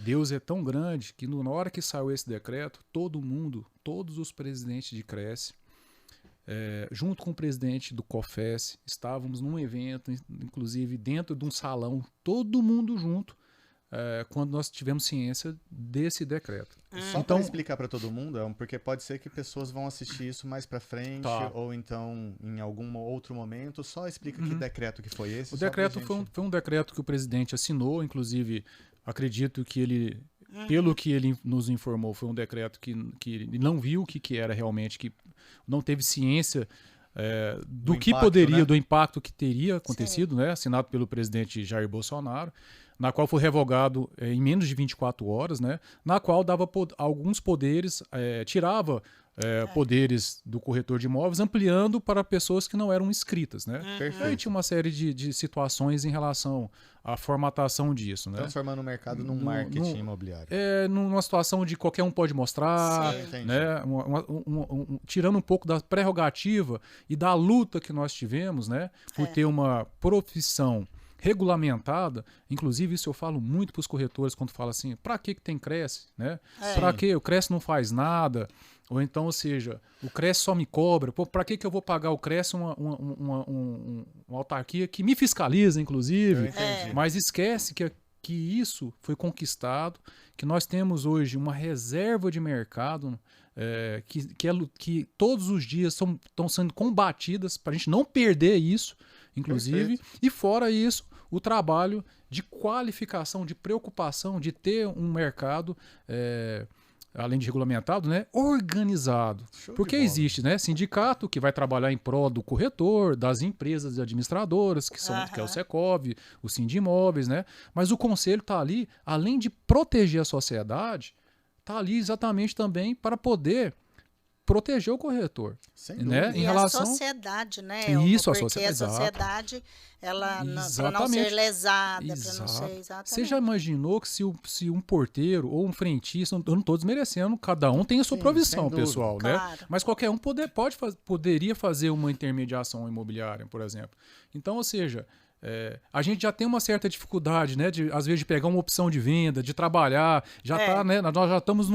Deus é tão grande que na hora que saiu esse decreto, todo mundo, todos os presidentes de Cresce, junto com o presidente do COFES, estávamos num evento, inclusive dentro de um salão, todo mundo junto, quando nós tivemos ciência desse decreto. Só Então, para explicar para todo mundo, porque pode ser que pessoas vão assistir isso mais para frente, Tá. ou então em algum outro momento. Só explica que decreto que foi esse. o só pra decreto gente- foi um decreto que o presidente assinou, inclusive acredito que ele, pelo que ele nos informou, foi um decreto que ele não viu o que era realmente, que não teve ciência do que impacto, poderia, né? do impacto que teria acontecido, né, assinado pelo presidente Jair Bolsonaro, na qual foi revogado em menos de 24 horas, né, na qual dava alguns poderes, tirava poderes do corretor de imóveis, ampliando para pessoas que não eram inscritas, né? Aí Perfeito. tinha uma série de situações em relação à formatação disso, né? Transformando o mercado num No- marketing no- imobiliário. Numa situação de qualquer um pode mostrar, Sim. Entendi. né? Tirando um pouco da prerrogativa e da luta que nós tivemos, né? Por ter uma profissão regulamentada, inclusive isso eu falo muito para os corretores quando falo assim, para que tem Cresce, né? Para que o Cresce não faz nada? Ou então, ou seja, o Cresce só me cobra. Pô, para que eu vou pagar o Cresce uma autarquia que me fiscaliza, Eu inclusive? entendi. Mas esquece que isso foi conquistado, que nós temos hoje uma reserva de mercado que todos os dias estão sendo combatidas para a gente não perder isso, inclusive. E fora isso, o trabalho de qualificação, de preocupação, de ter um mercado, além de regulamentado, né, organizado. Show de Porque bola. existe, né, sindicato que vai trabalhar em prol do corretor, das empresas administradoras, que é o Secov, o Sindimóveis, né? Mas o conselho está ali, além de proteger a sociedade, está ali exatamente também para poder proteger o corretor. Sem Né? dúvida. Em E relação- a sociedade, né? Isso, a Porque sociedade, a sociedade, ela para não Exatamente. ser lesada, para não Exato. ser exatamente. Você já imaginou que se um porteiro ou um frentista, eu não estou desmerecendo, cada um tem a sua Sim, provisão, sem dúvida. pessoal, né? Claro. Mas qualquer um poderia fazer uma intermediação imobiliária, por exemplo. Então, ou seja, a gente já tem uma certa dificuldade, né? Às vezes de pegar uma opção de venda, de trabalhar, né? Nós já estamos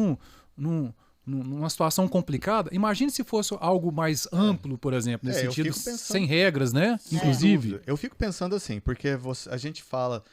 numa situação complicada. Imagine se fosse algo mais amplo, por exemplo, nesse Eu sentido, fico pensando- sem regras, né? Sem Inclusive. dúvida. Eu fico pensando assim, porque a gente fala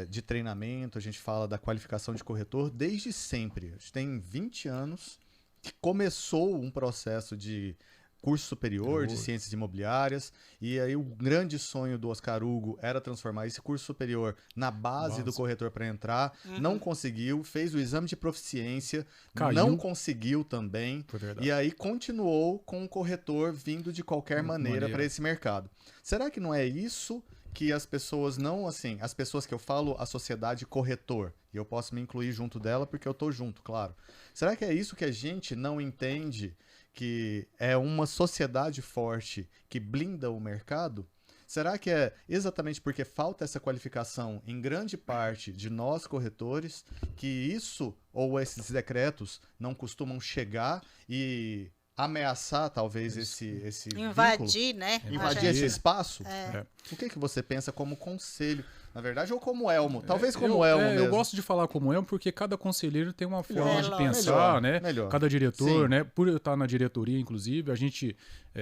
de treinamento, a gente fala da qualificação de corretor desde sempre. A gente tem 20 anos que começou um processo de curso superior de ciências imobiliárias, e aí o grande sonho do Oscar Hugo era transformar esse curso superior na base do corretor para entrar, não conseguiu, fez o exame de proficiência, Caiu. não conseguiu também, Foi verdade. e aí continuou com o corretor vindo de qualquer maneira para esse mercado. Será que não é isso que as pessoas não, assim, as pessoas que eu falo, a sociedade corretor, e eu posso me incluir junto dela porque eu tô junto, claro. Será que é isso que a gente não entende, que é uma sociedade forte que blinda o mercado? Será que é exatamente porque falta essa qualificação em grande parte de nós corretores que isso ou esses decretos não costumam chegar e ameaçar talvez esse vínculo? Invadir, né? Invadir esse espaço? É. O que você pensa como conselho, na verdade, ou como elmo? Talvez como elmo mesmo. Eu gosto de falar como elmo porque cada conselheiro tem uma forma de lógico. pensar, Melhor, né? melhor. Cada diretor, Sim. né? Por eu estar na diretoria, inclusive, a gente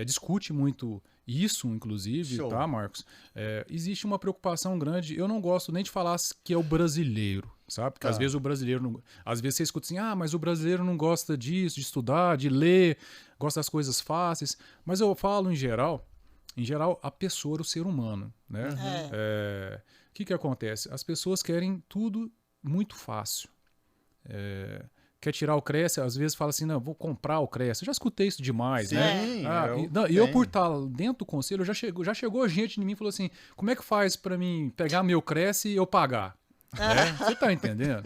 discute muito isso, inclusive, Show. tá, Marcos? Existe uma preocupação grande. Eu não gosto nem de falar que é o brasileiro, sabe? Porque Tá. às vezes o brasileiro não... Às vezes você escuta assim, mas o brasileiro não gosta disso, de estudar, de ler, gosta das coisas fáceis. Mas eu falo em geral, a pessoa, o ser humano, né? O que acontece? As pessoas querem tudo muito fácil. Quer tirar o Cresce, às vezes fala assim, não, vou comprar o Cresce. Eu já escutei isso demais, Sim, né? E eu por estar dentro do conselho, já chegou gente em mim e falou assim, como é que faz para mim pegar meu Cresce e eu pagar? Você tá entendendo?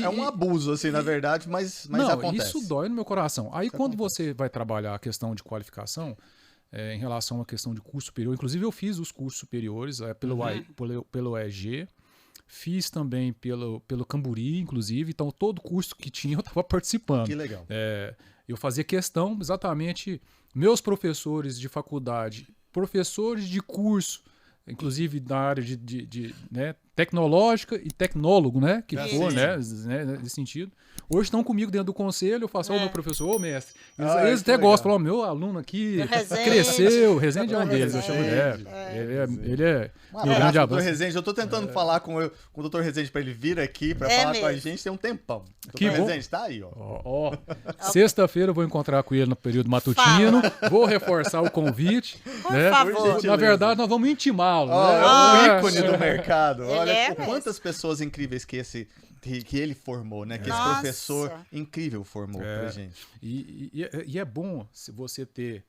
É um abuso, assim, na verdade, mas não, acontece. isso dói no meu coração. Aí Isso quando acontece. você vai trabalhar a questão de qualificação, em relação à questão de curso superior, inclusive eu fiz os cursos superiores pelo EG, fiz também pelo Camburi, inclusive, então todo curso que tinha eu estava participando. Que legal. Eu fazia questão, exatamente, meus professores de faculdade, professores de curso, inclusive da área né, tecnológica e tecnólogo, né, que for, né, nesse sentido. Hoje estão comigo dentro do conselho, eu faço, meu professor, mestre. Eles até gostam, falam, meu aluno aqui cresceu, Rezende é um deles, eu chamo ele é meu grande abraço. Rezende, eu tô tentando falar com o doutor Rezende para ele vir aqui para falar com a gente tem um tempão. Que Doutor bom. Rezende, tá aí, ó. Sexta-feira eu vou encontrar com ele no período matutino, vou reforçar o convite. Por né? favor. Na verdade, nós vamos intimá-lo. É um ícone do mercado. Ele Olha é quantas pessoas incríveis que ele formou, né? Que esse Nossa. professor incrível formou pra gente. E é bom se você ter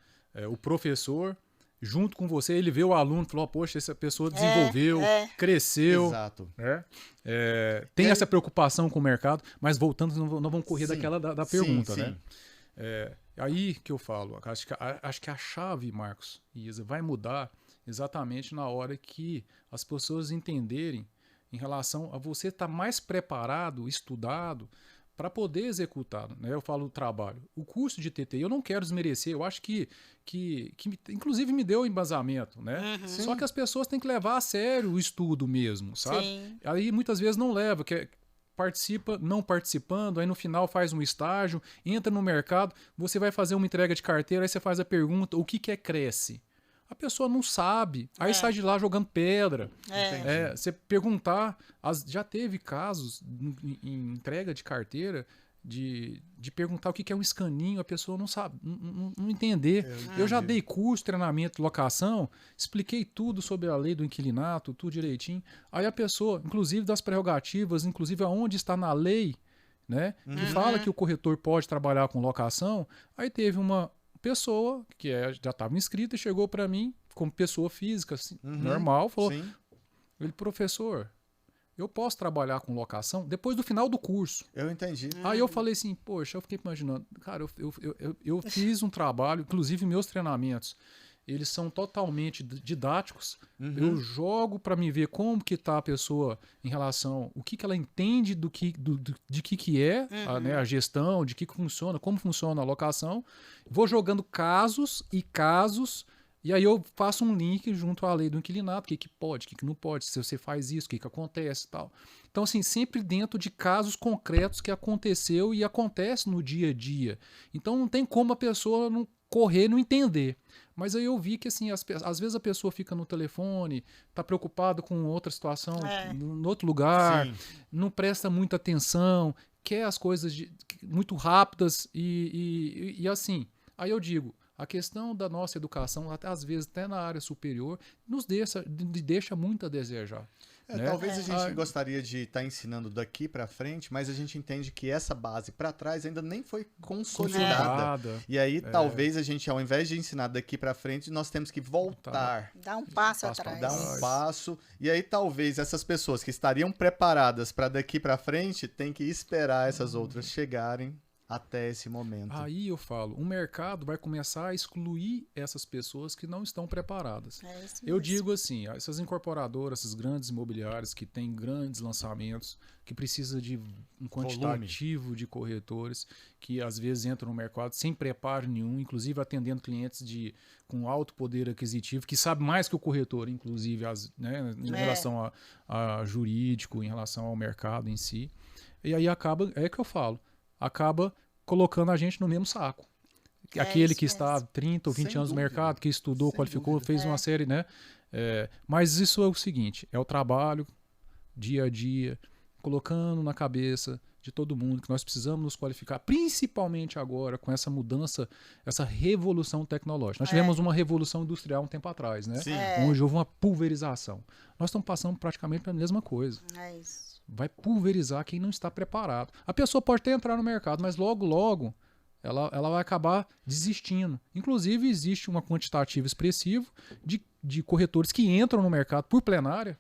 o professor junto com você, ele vê o aluno e falou, poxa, essa pessoa desenvolveu, cresceu. Exato. Né? Tem essa preocupação com o mercado, mas voltando, nós vamos correr da pergunta. Sim. Né? Aí que eu falo, acho que a chave, Marcos e Isa, vai mudar exatamente na hora que as pessoas entenderem em relação a você estar mais preparado, estudado, para poder executar, né? Eu falo do trabalho. O curso de TTI, eu não quero desmerecer, eu acho que inclusive me deu embasamento, né? Só que as pessoas têm que levar a sério o estudo mesmo, sabe? Sim. Aí muitas vezes não leva, participa, não participando, aí no final faz um estágio, entra no mercado, você vai fazer uma entrega de carteira, aí você faz a pergunta, o que é Cresce? A pessoa não sabe, aí sai de lá jogando pedra. Você perguntar, já teve casos em entrega de carteira de perguntar o que é um escaninho, a pessoa não sabe, não entender. Eu já dei curso, treinamento, locação, expliquei tudo sobre a lei do inquilinato, tudo direitinho. Aí a pessoa, inclusive das prerrogativas, inclusive aonde está na lei, né, que fala que o corretor pode trabalhar com locação, aí teve uma pessoa que já estava inscrita e chegou para mim como pessoa física, assim, normal, falou, ele, professor, eu posso trabalhar com locação depois do final do curso. Eu entendi. Aí eu falei assim, poxa, eu fiquei imaginando, cara, eu fiz um trabalho, inclusive meus treinamentos, eles são totalmente didáticos. Eu jogo para me ver como que tá a pessoa em relação, o que ela entende de que é né, a gestão, de que funciona, como funciona a locação. Vou jogando casos, e aí eu faço um link junto à lei do inquilinato, o que pode, o que não pode, se você faz isso, o que acontece e tal. Então, assim, sempre dentro de casos concretos que aconteceu e acontece no dia a dia. Então, não tem como a pessoa não correr, não entender. Mas aí eu vi que, assim, às vezes a pessoa fica no telefone, tá preocupada com outra situação em outro lugar, não presta muita atenção, quer as coisas muito rápidas e assim. Aí eu digo, a questão da nossa educação, até às vezes até na área superior, nos deixa muito a desejar. Né? Talvez a gente gostaria de estar ensinando daqui para frente, mas a gente entende que essa base para trás ainda nem foi consolidada. E aí talvez a gente, ao invés de ensinar daqui para frente, nós temos que voltar. Dar um passo atrás. Dar um passo. E aí talvez essas pessoas que estariam preparadas para daqui para frente têm que esperar essas outras chegarem até esse momento. Aí eu falo, o mercado vai começar a excluir essas pessoas que não estão preparadas. Eu digo assim, essas incorporadoras, esses grandes imobiliários que têm grandes lançamentos, que precisa de um quantitativo de corretores, que às vezes entram no mercado sem preparo nenhum, inclusive atendendo clientes com alto poder aquisitivo, que sabe mais que o corretor, inclusive, né, em relação a jurídico, em relação ao mercado em si. E aí é que eu falo, acaba colocando a gente no mesmo saco. Aquele que está há 30 ou 20 anos no mercado, que estudou, qualificou, fez uma série, né? Mas isso é o seguinte, é o trabalho, dia a dia, colocando na cabeça de todo mundo que nós precisamos nos qualificar, principalmente agora com essa mudança, essa revolução tecnológica. Nós tivemos uma revolução industrial um tempo atrás, né? Sim. Onde houve uma pulverização. Nós estamos passando praticamente pela mesma coisa. É isso. Vai pulverizar quem não está preparado. A pessoa pode até entrar no mercado, mas logo, logo, ela vai acabar desistindo. Inclusive, existe um quantitativo expressivo de corretores que entram no mercado por plenária,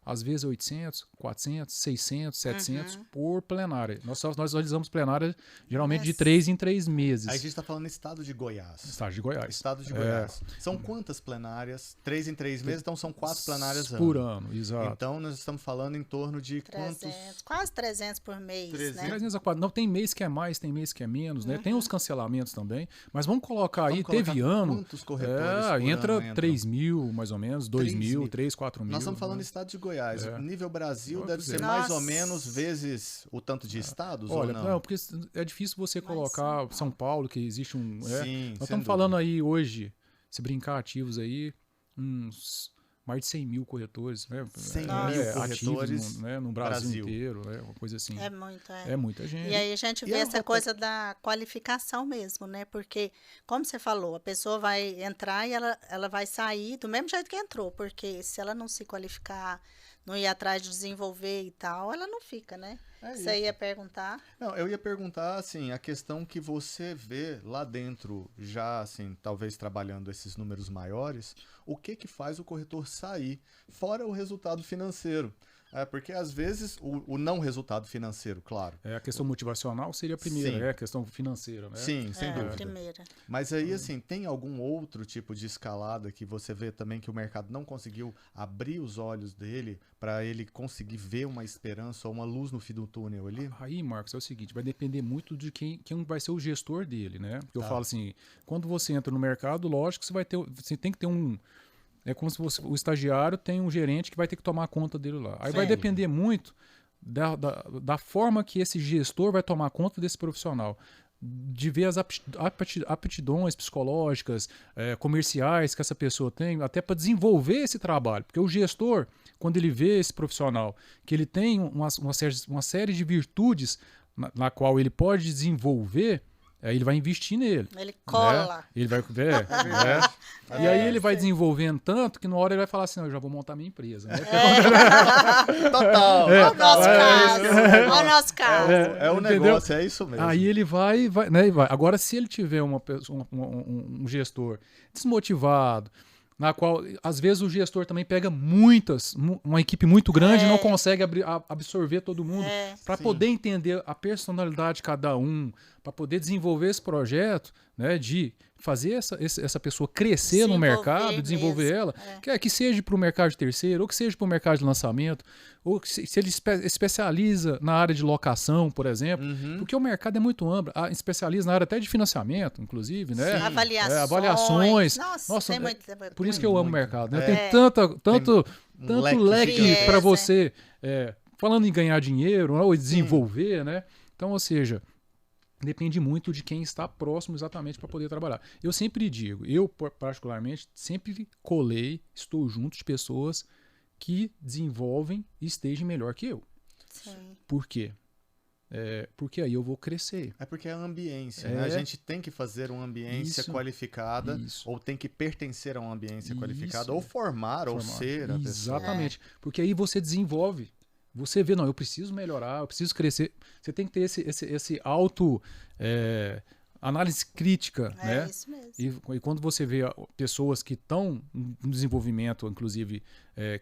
às vezes 800, 400, 600, 700 por plenária. Nós realizamos plenária geralmente de 3 em 3 meses. Aí a gente está falando estado de Goiás. Estado de Goiás. Estado de Goiás. São quantas plenárias? 3 em 3 meses, então são 4 plenárias por ano, exato. Então nós estamos falando em torno de 300, quantos? quase 300 por mês, 300. né? 300 a 400. Não, tem mês que é mais, tem mês que é menos, né? Tem os cancelamentos também, mas vamos colocar aí, Vamos teve colocar ano, quantos corretores por entra ano 3 mil, mais ou menos, 2 3 mil, mil. 3, 4 mil. Nós estamos falando né? do estado de Goiás. Nível Brasil Pode deve ser. ser mais ou Nossa. menos vezes o tanto de estados, Olha, ou não? porque é difícil você Mas colocar São Paulo, que existe um... Sim, nós sem estamos dúvida. falando aí hoje, se brincar ativos aí, uns mais de 100 mil corretores, né? 100 mil ativos corretores no Brasil, Brasil. inteiro, uma coisa assim. É muito, É muita gente. E aí a gente E vê a essa rota- coisa da qualificação mesmo, né? Porque, como você falou, a pessoa vai entrar e ela vai sair do mesmo jeito que entrou, porque se ela não se qualificar, não ir atrás de desenvolver e tal, ela não fica, né? É Você ia perguntar? Não, eu ia perguntar, assim, a questão que você vê lá dentro, já, assim, talvez trabalhando esses números maiores, o que que faz o corretor sair, fora o resultado financeiro? Porque, às vezes, o não resultado financeiro, claro. A questão motivacional seria a primeira, Sim. a questão financeira, né? Sim, sem A dúvida. primeira. Mas aí, assim, tem algum outro tipo de escalada que você vê também que o mercado não conseguiu abrir os olhos dele para ele conseguir ver uma esperança ou uma luz no fim do túnel ali? Aí, Marcos, é o seguinte, vai depender muito de quem vai ser o gestor dele, né? Porque eu Tá. falo assim, quando você entra no mercado, lógico que você tem que ter um... É como se o estagiário tem um gerente que vai ter que tomar conta dele lá. Aí vai Sim. depender muito da forma que esse gestor vai tomar conta desse profissional. De ver as aptidões psicológicas, comerciais que essa pessoa tem, até para desenvolver esse trabalho. Porque o gestor, quando ele vê esse profissional, que ele tem uma série de virtudes na qual ele pode desenvolver, ele vai investir nele. Ele cola. Né? Ele vai, E aí ele vai desenvolvendo tanto que na hora ele vai falar assim, não, eu já vou montar minha empresa. Né? Total! Olha o nosso caso. Olha o nosso caso. É o Entendeu? negócio, é isso mesmo. Aí ele vai, né, e vai. Agora, se ele tiver um gestor desmotivado, na qual, às vezes, o gestor também pega uma equipe muito grande e não consegue absorver todo mundo para Sim. poder entender a personalidade de cada um, para poder desenvolver esse projeto, né, de fazer essa pessoa crescer no mercado, desenvolver mesmo, ela, que seja para o mercado de terceiro, ou que seja para o mercado de lançamento, ou que se ele especializa na área de locação, por exemplo, porque o mercado é muito amplo, especializa na área até de financiamento, inclusive, né? Avaliações. Nossa, tem muito, por isso que eu amo o mercado, né? É. Tem tanto leque gigante. para você, falando em ganhar dinheiro, ou desenvolver, né? Então, ou seja, depende muito de quem está próximo exatamente para poder trabalhar. Eu sempre digo, eu particularmente sempre estou junto de pessoas que desenvolvem e estejam melhor que eu. Sim. Por quê? Porque aí eu vou crescer. É porque é a ambiência, né? A gente tem que fazer uma ambiência Isso. qualificada, Isso. ou tem que pertencer a uma ambiência Isso. qualificada, ou formar, ou ser a pessoa. Exatamente. Porque aí você desenvolve. Você vê, não, eu preciso melhorar, eu preciso crescer. Você tem que ter esse análise crítica, né? É isso mesmo. E quando você vê pessoas que estão no desenvolvimento, inclusive,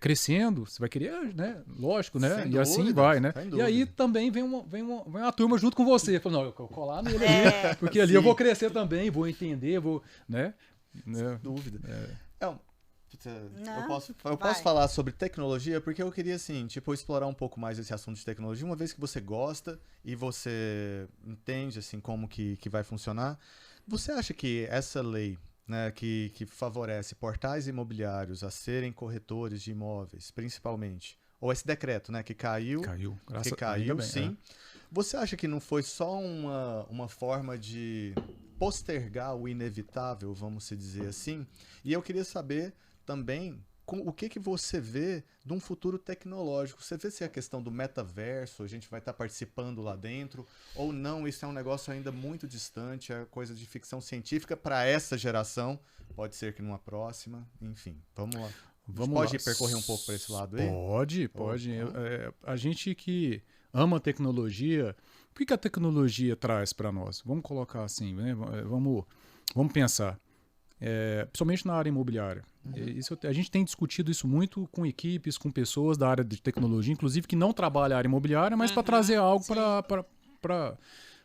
crescendo, você vai querer, né? Lógico, né? Sem E assim dúvida, vai, né? sem E aí dúvida. também vem uma turma junto com você. Fala, não, eu vou colar nele ali, porque ali eu Sim. vou crescer também, vou entender, né? Dúvida. Não, Eu posso vai. falar sobre tecnologia porque eu queria, assim, tipo, explorar um pouco mais esse assunto de tecnologia, uma vez que você gosta e você entende, assim, como que vai funcionar. Você acha que essa lei, né, que favorece portais imobiliários a serem corretores de imóveis, principalmente, ou esse decreto, né, que caiu, Caiu, que caiu, sim. Você acha que não foi só uma forma de postergar o inevitável, vamos se dizer assim? E eu queria saber também o que você vê de um futuro tecnológico? Você vê se é a questão do metaverso, a gente vai estar participando lá dentro, ou não, isso é um negócio ainda muito distante, é coisa de ficção científica para essa geração, pode ser que numa próxima, enfim, vamos lá. Pode percorrer um pouco para esse lado aí? Pode. A gente que ama a tecnologia, o que a tecnologia traz para nós? Vamos colocar assim, né? Vamos pensar. Principalmente na área imobiliária. A gente tem discutido isso muito com equipes, com pessoas da área de tecnologia, inclusive que não trabalham a área imobiliária, mas para trazer algo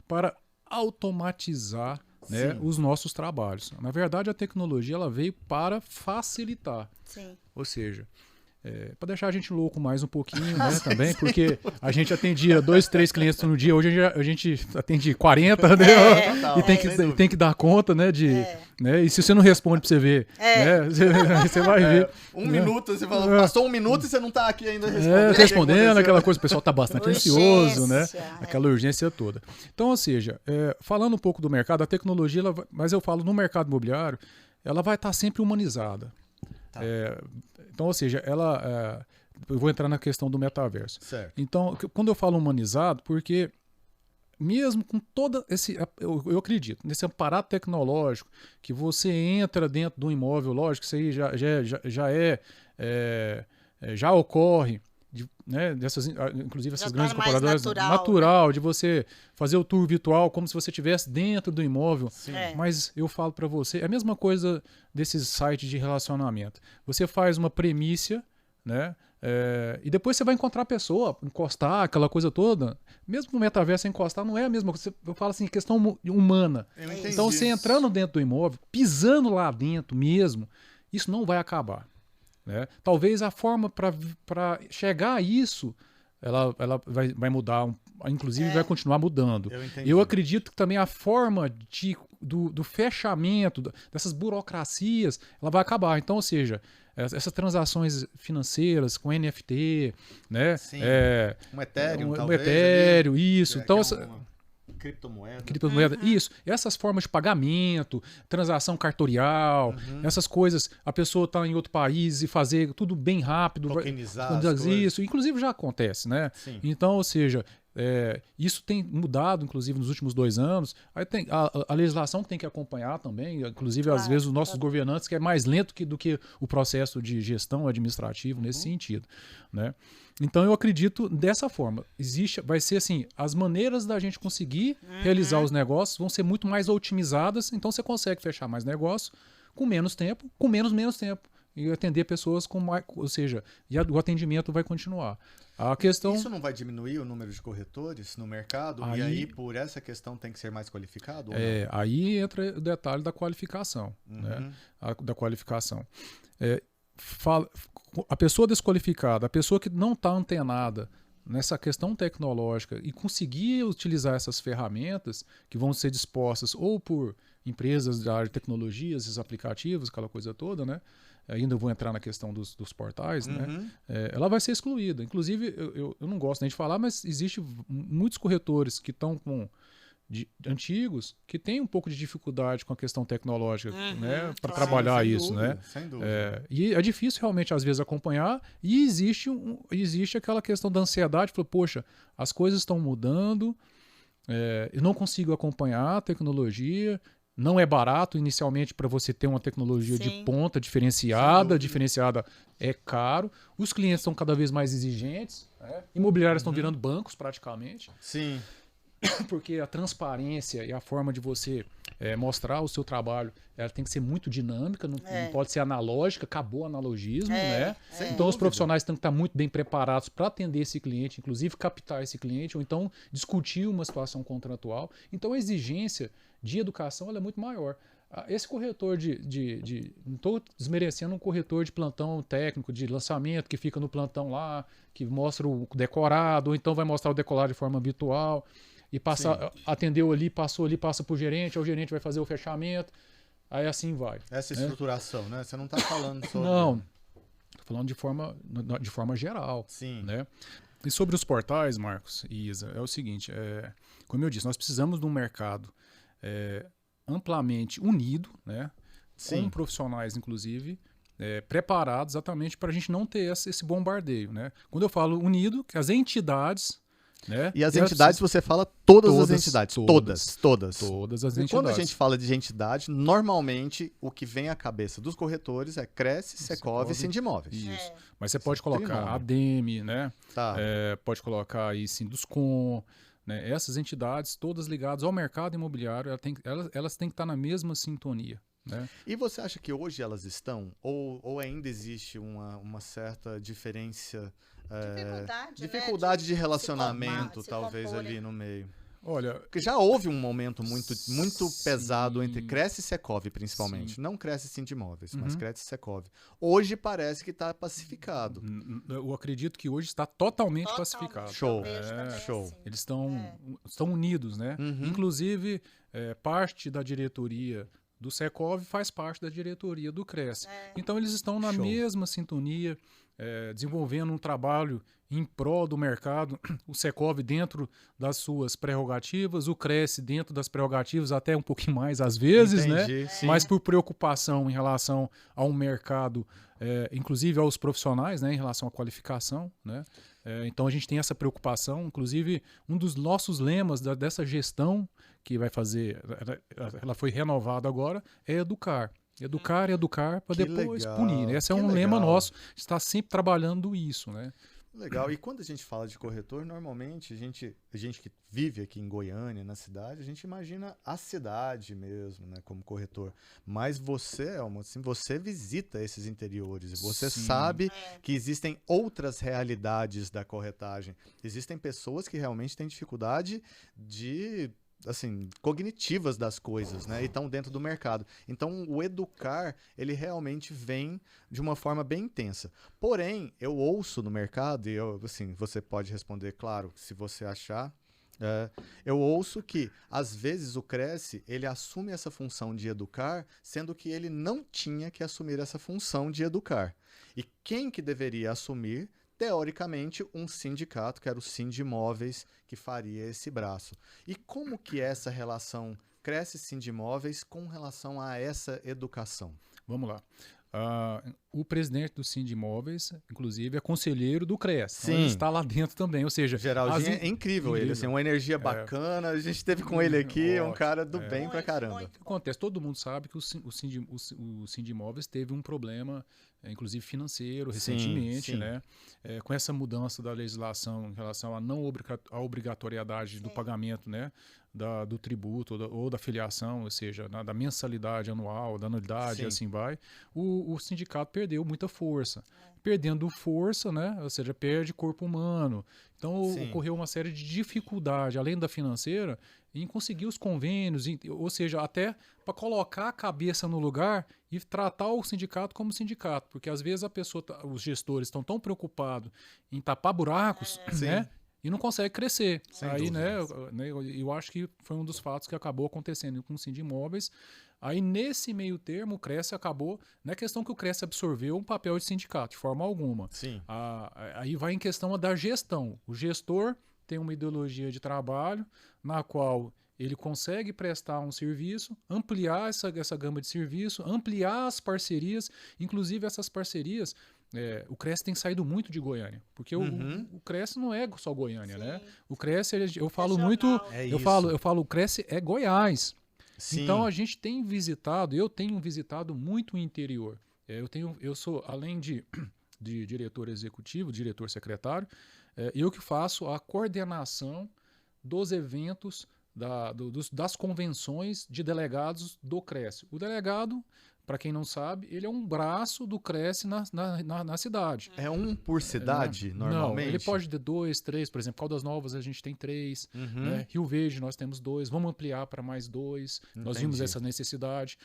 para automatizar, né, os nossos trabalhos. Na verdade, a tecnologia ela veio para facilitar. Sim. Ou seja, para deixar a gente louco mais um pouquinho, né, também, porque a gente atendia 2, 3 clientes no dia, hoje a gente atende 40, né, e tem que dar conta, né, né, e se você não responde para você ver, né, você vai ver. Minuto, você fala, passou 1 minuto e você não tá aqui ainda respondendo. Respondendo, aquela coisa, o pessoal tá bastante ansioso, né, Urgência, aquela urgência toda. Então, ou seja, falando um pouco do mercado, a tecnologia, mas eu falo no mercado imobiliário, ela vai estar sempre humanizada. Tá. Então, ou seja, eu vou entrar na questão do metaverso. Certo. Então, quando eu falo humanizado, porque mesmo com todo esse, eu acredito, nesse aparato tecnológico, que você entra dentro do imóvel, lógico, isso aí já ocorre, né, inclusive essas grandes compradoras, natural, né? De você fazer o tour virtual como se você estivesse dentro do imóvel. Mas eu falo para você, é a mesma coisa desses sites de relacionamento. Você faz uma premissa, né, e depois você vai encontrar a pessoa, encostar, aquela coisa toda. Mesmo no metaverso encostar não é a mesma coisa. Eu falo assim, questão humana. Então você entrando dentro do imóvel, pisando lá dentro mesmo, isso não vai acabar. Né? Talvez a forma para chegar a isso ela vai mudar, inclusive vai continuar mudando. Eu acredito que também a forma do fechamento dessas burocracias ela vai acabar. Então, ou seja, essas transações financeiras com NFT, né? Um Ethereum, talvez. Ethereum, ali, isso. Então, criptomoeda. Isso. Essas formas de pagamento, transação cartorial, essas coisas, a pessoa está em outro país e fazer tudo bem rápido. Tokenizar isso. Inclusive já acontece, né? Sim. Então, ou seja, isso tem mudado, inclusive, nos últimos 2 anos. Aí tem a legislação que tem que acompanhar também, inclusive, às vezes, os nossos governantes, que é mais lento do que o processo de gestão administrativo nesse sentido, né? Então eu acredito dessa forma. Vai ser assim, as maneiras da gente conseguir realizar os negócios vão ser muito mais otimizadas, então você consegue fechar mais negócio com menos tempo, com menos tempo. E atender pessoas com mais, ou seja, o atendimento vai continuar. A questão... Isso não vai diminuir o número de corretores no mercado? E aí, por essa questão, tem que ser mais qualificado? Aí entra o detalhe da qualificação. Né? Da qualificação. A pessoa desqualificada, a pessoa que não está antenada nessa questão tecnológica e conseguir utilizar essas ferramentas que vão ser dispostas ou por empresas da área de tecnologia, esses aplicativos, aquela coisa toda, né? Ainda vou entrar na questão dos portais, né? Ela vai ser excluída. Inclusive, eu não gosto nem de falar, mas existe muitos corretores que estão antigos que têm um pouco de dificuldade com a questão tecnológica, né, para trabalhar isso, dúvida, né? Sem dúvida. E é difícil realmente às vezes acompanhar e existe aquela questão da ansiedade, poxa, as coisas estão mudando, eu não consigo acompanhar a tecnologia, não é barato inicialmente para você ter uma tecnologia de ponta diferenciada é caro, os clientes estão cada vez mais exigentes, né? Imobiliárias estão virando bancos praticamente. Sim. Porque a transparência e a forma de você mostrar o seu trabalho, ela tem que ser muito dinâmica, não pode ser analógica, acabou o analogismo, né? Então os profissionais têm que estar muito bem preparados para atender esse cliente, inclusive captar esse cliente, ou então discutir uma situação contratual. Então a exigência de educação ela é muito maior. Esse corretor não estou desmerecendo um corretor de plantão técnico, de lançamento, que fica no plantão lá, que mostra o decorado, ou então vai mostrar o decorado de forma habitual. E atendeu ali, passa por gerente, aí o gerente vai fazer o fechamento, aí assim vai. Essa estruturação, né? Você não está falando sobre... Não, estou falando de forma geral. Sim. Né? E sobre os portais, Marcos e Isa, é o seguinte, como eu disse, nós precisamos de um mercado amplamente unido, né? Com profissionais, inclusive, preparados exatamente para a gente não ter esse bombardeio, né? Quando eu falo unido, que as entidades, né? E as entidades, você fala todas as entidades. Todas. Todas as entidades. E quando a gente fala de entidade, normalmente o que vem à cabeça dos corretores é Cresce, Secov e Sindimóveis. Isso. Mas você pode colocar a ADEME, né? Tá. Pode colocar aí Sinduscom, né? Essas entidades, todas ligadas ao mercado imobiliário, elas têm que estar na mesma sintonia. Né? E você acha que hoje elas estão? Ou ainda existe uma certa diferença... dificuldade de relacionamento, talvez, ali no meio. Olha, porque já houve um momento muito pesado entre Cresce e Secov, principalmente. Sim. Não Cresce Sindimóveis, mas Cresce e Secov. Hoje parece que está pacificado. Eu acredito que hoje está totalmente pacificado. Show. Show. Assim. Eles estão unidos, né? Inclusive, parte da diretoria do Secov faz parte da diretoria do Cresce. Então, eles estão na mesma sintonia, desenvolvendo um trabalho em prol do mercado, o Secov dentro das suas prerrogativas, o Cresce dentro das prerrogativas, até um pouquinho mais às vezes, entendi, né? Mas por preocupação em relação ao mercado, inclusive aos profissionais, né? Em relação à qualificação, né? Então a gente tem essa preocupação, inclusive um dos nossos lemas dessa gestão que vai fazer, ela foi renovada agora, é educar. Educar para depois punir. Esse é um lema nosso, está sempre trabalhando isso, né? Legal. E quando a gente fala de corretor, normalmente a gente que vive aqui em Goiânia, na cidade, a gente imagina a cidade mesmo, né, como corretor. Mas você, Elma, assim, você visita esses interiores e você sabe que existem outras realidades da corretagem. Existem pessoas que realmente têm dificuldade cognitivas das coisas, né? E estão dentro do mercado. Então, o educar, ele realmente vem de uma forma bem intensa. Porém, eu ouço no mercado, e você pode responder, claro, se você achar, eu ouço que, às vezes, o Cresce, ele assume essa função de educar, sendo que ele não tinha que assumir essa função de educar. E quem que deveria assumir? Teoricamente, um sindicato, que era o Sindimóveis, que faria esse braço. E como que é essa relação Cresce Sindimóveis com relação a essa educação? Vamos lá. O presidente do Sindimóveis, inclusive, é conselheiro do Cresce. Sim. Então ele está lá dentro também. Ou seja, Geraldinho é incrível ele, assim, uma energia bacana. A gente teve com ele aqui, um cara do bem pra caramba. O que acontece? Todo mundo sabe que o Sindimóveis teve um problema, inclusive financeiro, recentemente, né? Com essa mudança da legislação em relação à obrigatoriedade do pagamento, né? Do tributo ou da filiação, ou seja, da mensalidade anual, da anuidade, assim vai, o sindicato perdeu muita força. Perdendo força, né? Ou seja, perde corpo humano. Então ocorreu uma série de dificuldade, além da financeira, em conseguir os convênios, ou seja, até para colocar a cabeça no lugar e tratar o sindicato como sindicato, porque às vezes os gestores estão tão preocupados em tapar buracos, né? E não consegue crescer. Aí, né, eu acho que foi um dos fatos que acabou acontecendo com o Sindimóveis. Aí, nesse meio termo, o Cresce acabou... Não é questão que o Cresce absorveu um papel de sindicato, de forma alguma. Aí vai em questão da gestão. O gestor tem uma ideologia de trabalho na qual ele consegue prestar um serviço, ampliar essa gama de serviço, ampliar as parcerias, inclusive essas parcerias... o Cresce tem saído muito de Goiânia, porque o Cresce não é só Goiânia, né? O Cresce, eu falo muito, eu falo, o Cresce é Goiás. Então a gente tem visitado, eu tenho visitado muito o interior. Eu sou, além de diretor executivo, diretor secretário, eu que faço a coordenação dos eventos, das convenções de delegados do Cresce. O delegado, para quem não sabe, ele é um braço do Cresce na cidade. É um por cidade, normalmente? Não, ele pode ter 2, 3, por exemplo, Caldas Novas a gente tem 3, né? Rio Verde nós temos 2, vamos ampliar para mais 2, nós vimos essa necessidade.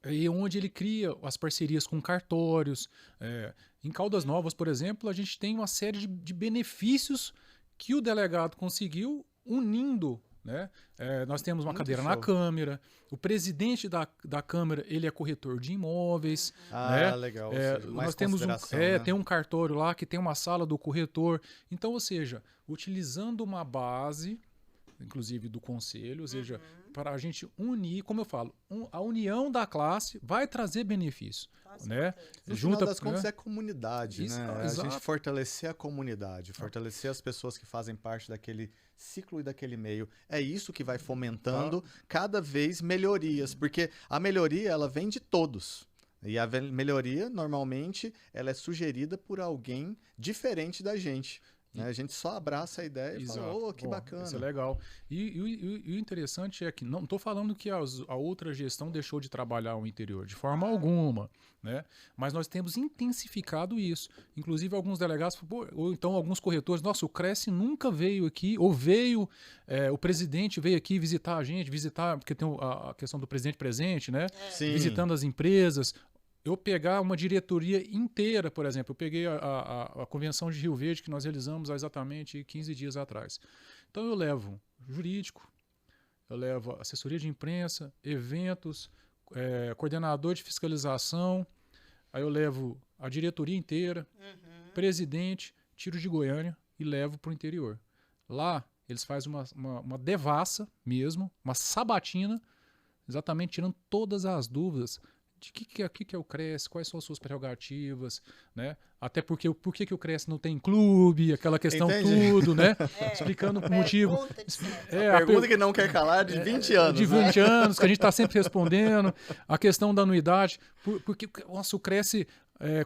E onde ele cria as parcerias com cartórios. Em Caldas Novas, por exemplo, a gente tem uma série de benefícios que o delegado conseguiu unindo, né? Nós temos uma cadeira na Câmara, o presidente da Câmara, ele é corretor de imóveis. Né? Legal. Nós temos tem um cartório lá que tem uma sala do corretor. Então, ou seja, utilizando uma base inclusive do conselho, ou seja, para a gente unir, como eu falo, a união da classe vai trazer benefício, né? No final das contas é comunidade, Isso, né? exato. A gente fortalecer a comunidade, fortalecer as pessoas que fazem parte daquele ciclo e daquele meio. É isso que vai fomentando cada vez melhorias, porque a melhoria ela vem de todos. E a melhoria, normalmente, ela é sugerida por alguém diferente da gente. Né? A gente só abraça a ideia e fala, oh, que bacana. Isso é legal. E o interessante é que não estou falando que a outra gestão deixou de trabalhar o interior, de forma alguma, né? Mas nós temos intensificado isso. Inclusive alguns delegados, ou então alguns corretores, nossa, o Cresce nunca veio aqui, ou veio, o presidente veio aqui visitar a gente, porque tem a questão do presidente presente, né? Sim. Visitando as empresas. Eu pegar uma diretoria inteira, por exemplo, eu peguei a convenção de Rio Verde que nós realizamos há exatamente 15 dias atrás. Então eu levo jurídico, eu levo assessoria de imprensa, eventos, coordenador de fiscalização, aí eu levo a diretoria inteira, presidente, tiro de Goiânia e levo para o interior. Lá eles fazem uma devassa mesmo, uma sabatina, exatamente tirando todas as dúvidas de que é o Cresce, quais são as suas prerrogativas, né? Até porque por que o Cresce não tem clube, aquela questão tudo, né? Explicando o motivo. A pergunta que não quer calar de 20 anos. De 20 anos, que a gente está sempre respondendo. A questão da anuidade, porque nossa, o Cresce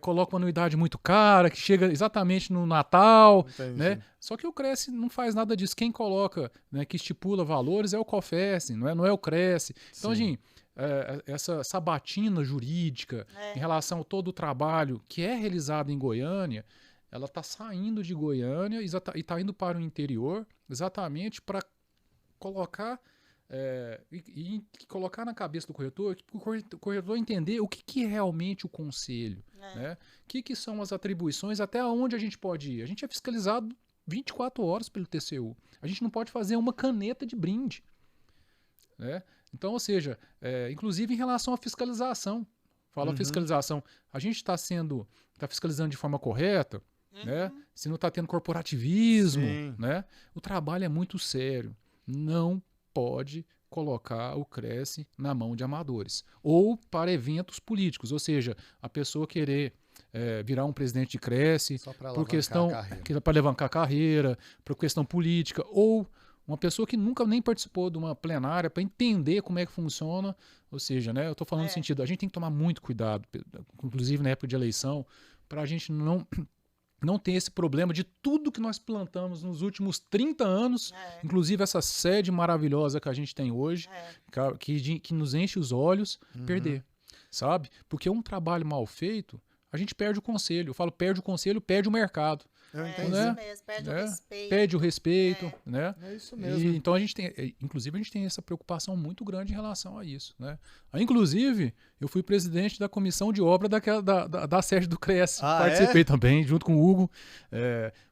coloca uma anuidade muito cara, que chega exatamente no Natal, né? Só que o Cresce não faz nada disso. Quem coloca, né, que estipula valores é o COFES, não é o Cresce. Então, gente, essa sabatina jurídica em relação a todo o trabalho que é realizado em Goiânia, ela está saindo de Goiânia e está indo para o interior exatamente para colocar e colocar na cabeça do corretor, o corretor entender o que é realmente o conselho, né? O que são as atribuições, até onde a gente pode ir. A gente é fiscalizado 24 horas pelo TCU. A gente não pode fazer uma caneta de brinde, né? Então, ou seja, inclusive em relação à fiscalização. Fala fiscalização. A gente está fiscalizando de forma correta, né? Se não está tendo corporativismo, né? O trabalho é muito sério. Não pode colocar o Cresce na mão de amadores. Ou para eventos políticos, ou seja, a pessoa querer virar um presidente de Cresce por questão para alavancar a carreira, por questão política, ou uma pessoa que nunca nem participou de uma plenária para entender como é que funciona. Ou seja, né, eu estou falando no sentido, a gente tem que tomar muito cuidado, inclusive na época de eleição, para a gente não ter esse problema de tudo que nós plantamos nos últimos 30 anos, inclusive essa sede maravilhosa que a gente tem hoje, que nos enche os olhos, perder, sabe? Porque um trabalho mal feito, a gente perde o conselho. Eu falo, perde o conselho, perde o mercado. Isso mesmo, perde o respeito. Perde o respeito, né? É isso mesmo. Então a gente tem, inclusive a gente tem essa preocupação muito grande em relação a isso, né? Inclusive, eu fui presidente da comissão de obra da sede do Cresce. Participei também, junto com o Hugo.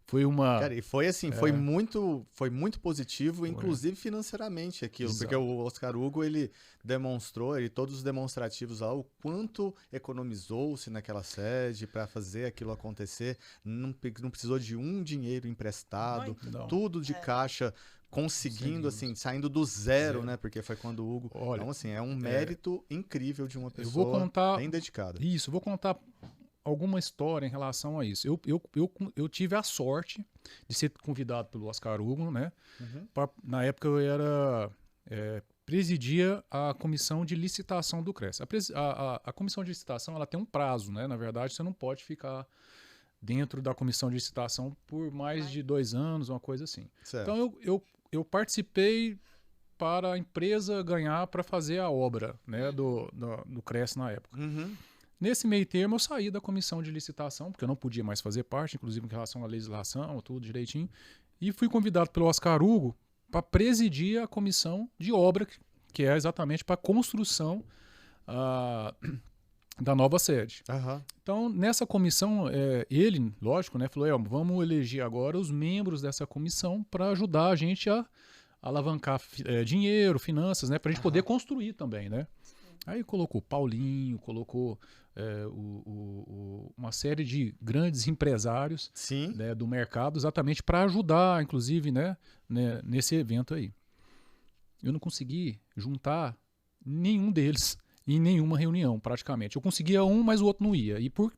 Foi uma... Cara, e foi assim, foi muito positivo, inclusive financeiramente aquilo. Exato. Porque o Oscar Hugo, ele demonstrou, todos os demonstrativos lá, o quanto economizou-se naquela sede para fazer aquilo acontecer. Não precisou de um dinheiro emprestado, tudo de caixa, conseguindo, assim, saindo do zero, né? Porque foi quando o Hugo... Então, assim, é um mérito incrível de uma pessoa bem dedicada. Isso, eu vou contar alguma história em relação a isso. Eu tive a sorte de ser convidado pelo Oscar Hugo, né? Na época eu presidia a comissão de licitação do Cresce. A comissão de licitação, ela tem um prazo, né? Na verdade, você não pode ficar dentro da comissão de licitação por mais de 2 anos, uma coisa assim. Certo. Então eu participei para a empresa ganhar para fazer a obra, né, do Cresce na época. Nesse meio termo, eu saí da comissão de licitação, porque eu não podia mais fazer parte, inclusive em relação à legislação, tudo direitinho, e fui convidado pelo Oscar Hugo para presidir a comissão de obra, que é exatamente para a construção da nova sede. Então, nessa comissão, ele, lógico, né, falou, vamos eleger agora os membros dessa comissão para ajudar a gente a alavancar dinheiro, finanças, né, para a gente poder construir também, né? Aí colocou Paulinho, colocou uma série de grandes empresários, né, do mercado, exatamente para ajudar, inclusive, né, nesse evento aí. eu não consegui juntar nenhum deles em nenhuma reunião, praticamente. Eu conseguia um, mas o outro não ia. E por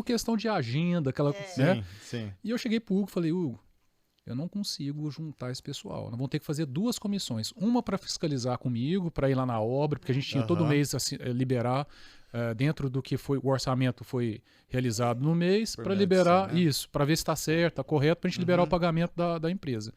questão de agenda, aquela, né? Sim. E eu cheguei pro Hugo e falei, Hugo, eu não consigo juntar esse pessoal. Nós vamos ter que fazer 2 comissões. Uma para fiscalizar comigo, para ir lá na obra, porque a gente tinha todo mês assim, liberar dentro do que foi o orçamento foi realizado no mês, para liberar isso, para ver se está certo, está correto, para a gente liberar o pagamento da empresa.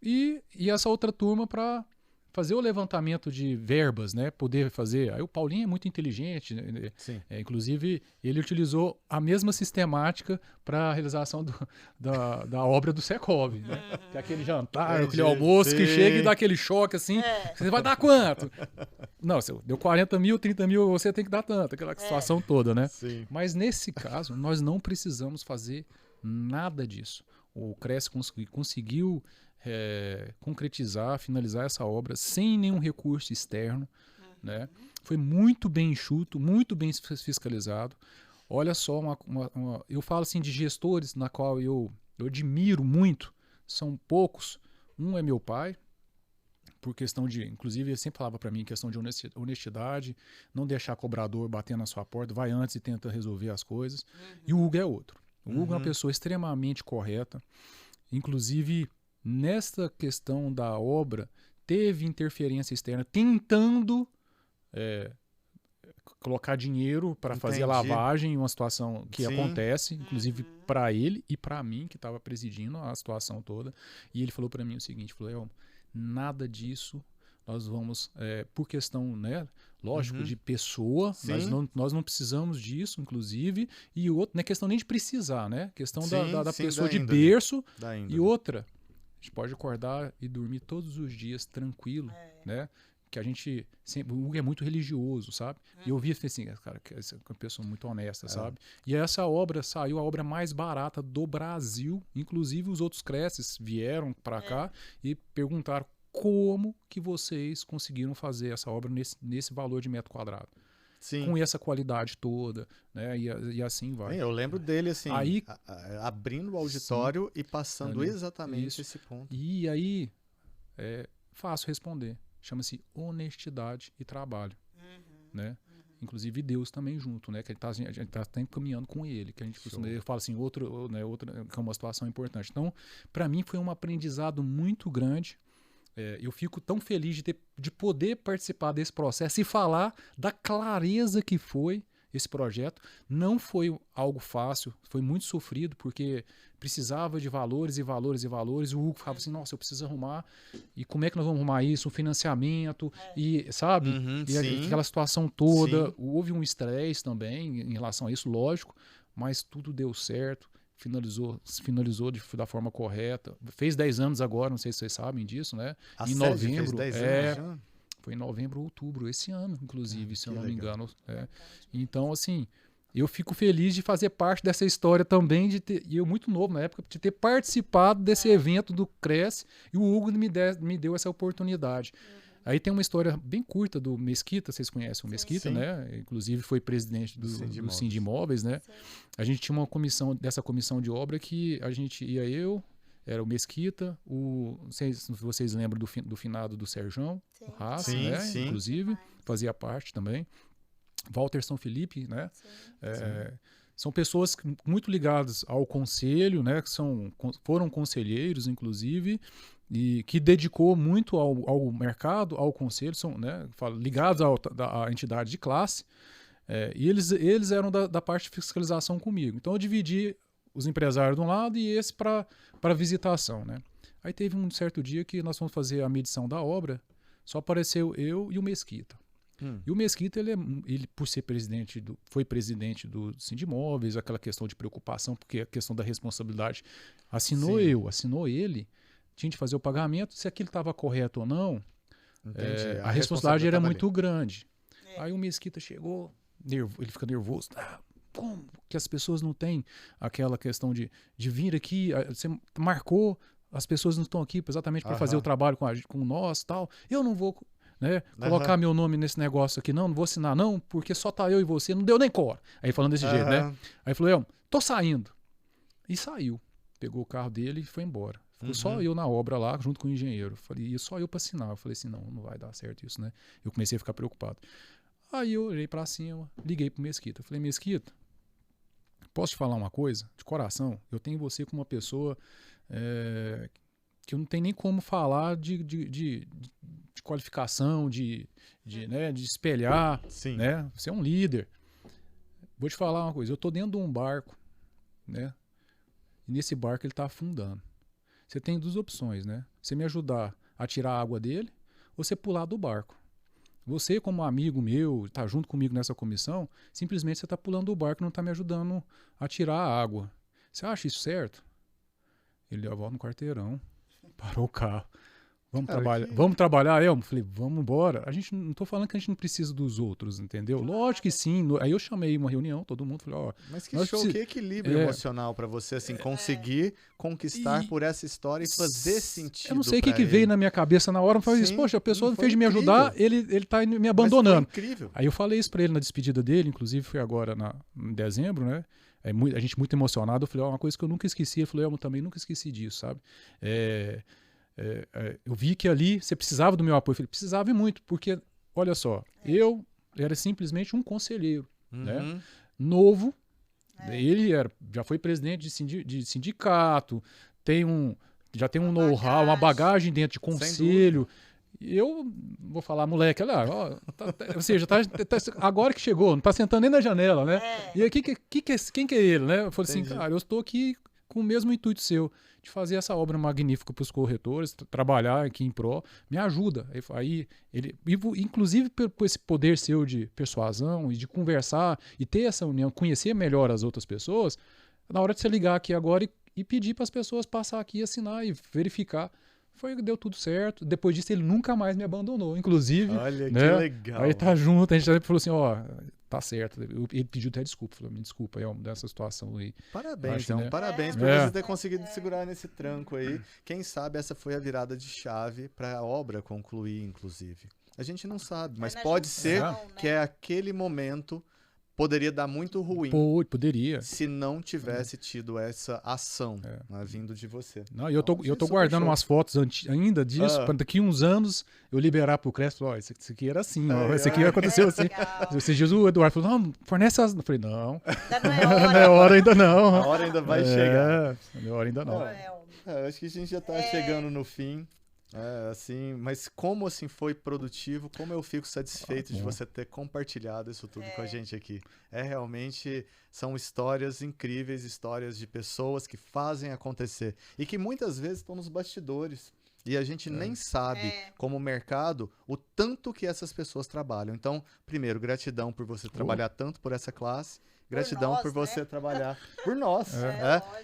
E essa outra turma para fazer o levantamento de verbas, né? Poder fazer. Aí o Paulinho é muito inteligente, né? Inclusive ele utilizou a mesma sistemática para a realização da obra do Secov, né? Que é aquele jantar, aquele almoço que chega e dá aquele choque assim. Você vai dar quanto? Não, você deu 40 mil, 30 mil, você tem que dar tanto, aquela situação toda, né? Sim. Mas nesse caso, nós não precisamos fazer nada disso. O Cresce conseguiu concretizar, finalizar essa obra sem nenhum recurso externo, né? Foi muito bem enxuto, muito bem fiscalizado. Olha só, eu falo assim de gestores na qual eu admiro muito, são poucos. Um é meu pai, por questão de, inclusive ele sempre falava para mim, questão de honestidade, não deixar cobrador bater na sua porta, vai antes e tenta resolver as coisas. E o Hugo é outro. O Hugo é uma pessoa extremamente correta, inclusive nesta questão da obra, teve interferência externa, tentando colocar dinheiro para fazer lavagem em uma situação que acontece, inclusive para ele e para mim, que estava presidindo a situação toda. E ele falou para mim o seguinte, falou, nada disso, nós vamos, por questão, né, lógico, de pessoa, nós não precisamos disso, inclusive, e outro, não é questão nem de precisar, né, questão da pessoa de berço, e outra, a gente pode acordar e dormir todos os dias tranquilo, né? Que a gente sempre, o Hugo é muito religioso, sabe? E eu vi assim, cara, que é uma pessoa muito honesta, sabe? E essa obra saiu a obra mais barata do Brasil, inclusive os outros Cresces vieram para cá e perguntaram como que vocês conseguiram fazer essa obra nesse valor de metro quadrado. Com essa qualidade toda, né? E assim vai. Eu lembro dele assim, abrindo o auditório e passando exatamente esse ponto. E aí é fácil responder. Chama-se honestidade e trabalho, né? Inclusive Deus também junto, né? Que a gente está sempre caminhando com Ele, que a gente costuma, eu falo assim, outra, que é uma situação importante. Então, para mim foi um aprendizado muito grande. Eu fico tão feliz de poder participar desse processo e falar da clareza que foi esse projeto. Não foi algo fácil, foi muito sofrido, porque precisava de valores e valores e valores. O Hugo falava assim, nossa, eu preciso arrumar. E como é que nós vamos arrumar isso? O financiamento, e sabe? E aquela situação toda. Houve um estresse também em relação a isso, lógico, mas tudo deu certo. Finalizou da forma correta. Fez 10 anos agora, não sei se vocês sabem disso, né? Em novembro. Fez 10 anos já? Foi em novembro ou outubro, esse ano, inclusive, se eu não me engano. Então, assim, eu fico feliz de fazer parte dessa história também, e eu muito novo na época, de ter participado desse evento do Cresce, e o Hugo me deu essa oportunidade. Aí tem uma história bem curta do Mesquita, vocês conhecem o Mesquita, né? Inclusive foi presidente do Sindimóveis, né? A gente tinha uma dessa comissão de obra que a gente ia era o Mesquita, não sei se vocês lembram do finado do Serjão, o Raça, né? Inclusive, fazia parte também. Walter São Felipe, né? São pessoas muito ligadas ao conselho, né? Que foram conselheiros, inclusive, e que dedicou muito ao mercado, ao conselho, são, né, ligados à entidade de classe, e eles eram da parte de fiscalização comigo. Então eu dividi os empresários de um lado e esse para visitação, né? Aí teve um certo dia que nós fomos fazer a medição da obra, só apareceu eu e o Mesquita. E o Mesquita, ele por ser foi presidente do Sindimóveis, aquela questão de preocupação, porque a questão da responsabilidade, assinou ele, tinha de fazer o pagamento, se aquilo estava correto ou não, a responsabilidade era muito grande. Aí o Mesquita chegou, ele fica nervoso, como que as pessoas não têm aquela questão de vir aqui, você marcou, as pessoas não estão aqui exatamente para fazer o trabalho com nós e tal, eu não vou, né, colocar meu nome nesse negócio aqui não vou assinar não, porque só tá eu e você, não deu nem cor. Aí falando desse jeito, né? Aí falou, tô saindo. E saiu. Pegou o carro dele e foi embora. Ficou só eu na obra lá, junto com o engenheiro. Falei, e só eu para assinar. Eu falei assim, não vai dar certo isso, né? Eu comecei a ficar preocupado. Aí eu olhei para cima, liguei pro Mesquita. Falei, Mesquita, posso te falar uma coisa? De coração, eu tenho você como uma pessoa que eu não tenho nem como falar de qualificação, né, de espelhar, Sim. né? Você é um líder. Vou te falar uma coisa, eu tô dentro de um barco, né? E nesse barco ele tá afundando. Você tem duas opções, né? Você me ajudar a tirar a água dele ou você pular do barco. Você, como amigo meu, tá junto comigo nessa comissão, simplesmente você tá pulando do barco e não tá me ajudando a tirar a água. Você acha isso certo? Ele deu a volta no quarteirão, parou o carro. Vamos trabalhar, Elmo? Falei, vamos embora. Não tô falando que a gente não precisa dos outros, entendeu? Lógico que sim. Aí eu chamei uma reunião, todo mundo falou, Mas que show, que equilíbrio emocional para você, assim, conseguir conquistar por essa história e fazer sentido. Eu não sei o que veio na minha cabeça na hora, eu falei isso, poxa, a pessoa em vez de me ajudar, ele tá me abandonando. Mas foi incrível. Aí eu falei isso pra ele na despedida dele, inclusive foi agora em dezembro, né? A gente muito emocionado, eu falei, uma coisa que eu nunca esqueci, ele falou, eu também nunca esqueci disso, sabe? Eu vi que ali você precisava do meu apoio. Eu falei, precisava e muito, porque, olha só, eu era simplesmente um conselheiro, né? Novo, ele já foi presidente de sindicato, já tem um know-how, uma bagagem dentro de conselho. Eu vou falar, moleque, olha lá, ou seja, agora que chegou, não tá sentando nem na janela, né? E aí, quem que é ele, né? Eu falei assim, cara, eu estou aqui com o mesmo intuito seu, de fazer essa obra magnífica para os corretores, trabalhar aqui em pró, me ajuda. Aí ele, inclusive por esse poder seu de persuasão e de conversar e ter essa união, conhecer melhor as outras pessoas, na hora de você ligar aqui agora e pedir para as pessoas passar aqui, assinar e verificar. Deu tudo certo. Depois disso, ele nunca mais me abandonou, inclusive. Olha, né? Que legal. Aí tá junto, a gente já falou assim, tá certo. Ele pediu até desculpa, falou, me desculpa aí, dessa situação aí. Parabéns, acho, então. né? Parabéns por você ter conseguido segurar nesse tranco aí. Quem sabe essa foi a virada de chave para a obra concluir, inclusive. A gente não sabe, mas pode ser que é aquele momento poderia dar muito ruim. Poderia. Se não tivesse tido essa ação vindo de você. Não, eu tô guardando umas fotos ainda disso, para daqui uns anos eu liberar pro Crespo, ó, isso aqui era assim, ó, isso aqui aconteceu assim. Esses dias o Eduardo falou, não, fornece as... Eu falei, não. Ainda não é hora ainda não. A hora ainda vai chegar. Não é hora ainda não. Acho que a gente já tá chegando no fim. Assim, mas como assim foi produtivo, como eu fico satisfeito de você ter compartilhado isso tudo com a gente aqui. Realmente são histórias incríveis, histórias de pessoas que fazem acontecer e que muitas vezes estão nos bastidores. E a gente nem sabe, como mercado, o tanto que essas pessoas trabalham. Então, primeiro, gratidão por você trabalhar tanto por essa classe. Gratidão por você trabalhar por nós.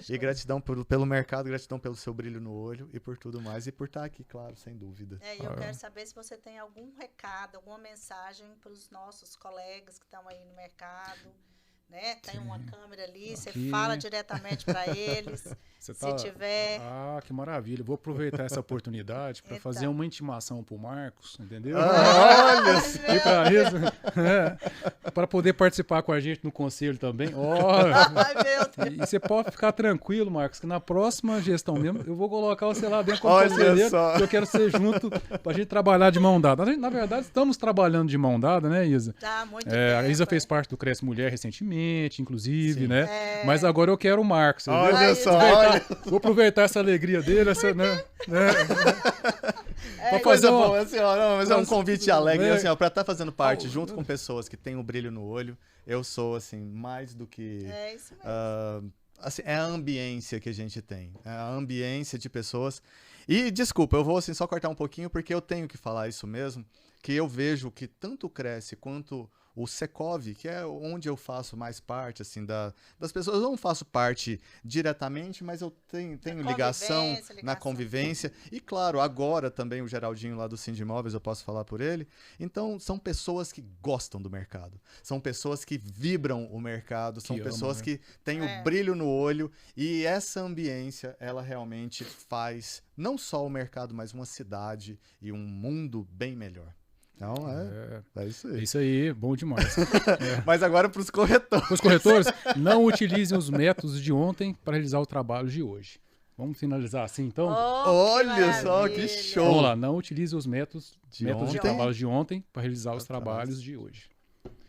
E gratidão pelo mercado, gratidão pelo seu brilho no olho e por tudo mais. E por estar aqui, claro, sem dúvida. E eu quero saber se você tem algum recado, alguma mensagem para os nossos colegas que estão aí no mercado. Né? Tem uma câmera ali, você fala diretamente para eles. Se tiver. Que maravilha. Vou aproveitar essa oportunidade para fazer uma intimação para o Marcos, entendeu? Olha! E para isso, para poder participar com a gente no conselho também. E você pode ficar tranquilo, Marcos, que na próxima gestão mesmo, eu vou colocar você lá dentro como conselheiro, que eu quero ser junto para a gente trabalhar de mão dada. Na verdade, estamos trabalhando de mão dada, né, Isa? Tá, muito bem. A Isa fez parte do Cresce Mulher recentemente, inclusive, né? Mas agora eu quero o Marcos. Olha só, vou aproveitar essa alegria dele, né? Coisa boa, assim, mas é um convite alegre, assim, para estar fazendo parte junto com pessoas que têm o brilho no olho. Eu sou, assim, mais do que... isso mesmo. Assim, é a ambiência que a gente tem. É a ambiência de pessoas. E, desculpa, eu vou, assim, só cortar um pouquinho, porque eu tenho que falar isso mesmo, que eu vejo que tanto Cresce quanto o Secov, que é onde eu faço mais parte, assim, das pessoas. Eu não faço parte diretamente, mas eu tenho ligação na convivência. E, claro, agora também o Geraldinho lá do Sindimóveis, eu posso falar por ele. Então, são pessoas que gostam do mercado. São pessoas que vibram o mercado. São pessoas que têm o brilho no olho. E essa ambiência, ela realmente faz não só o mercado, mas uma cidade e um mundo bem melhor. Então, é isso aí. É isso aí, bom demais. Mas agora para os corretores. Os corretores, não utilizem os métodos de ontem para realizar o trabalho de hoje. Vamos finalizar assim, então? Olha só, que maravilha. show! Vamos lá, não utilize os métodos de ontem. trabalho de ontem para realizar os Os trabalhos de hoje.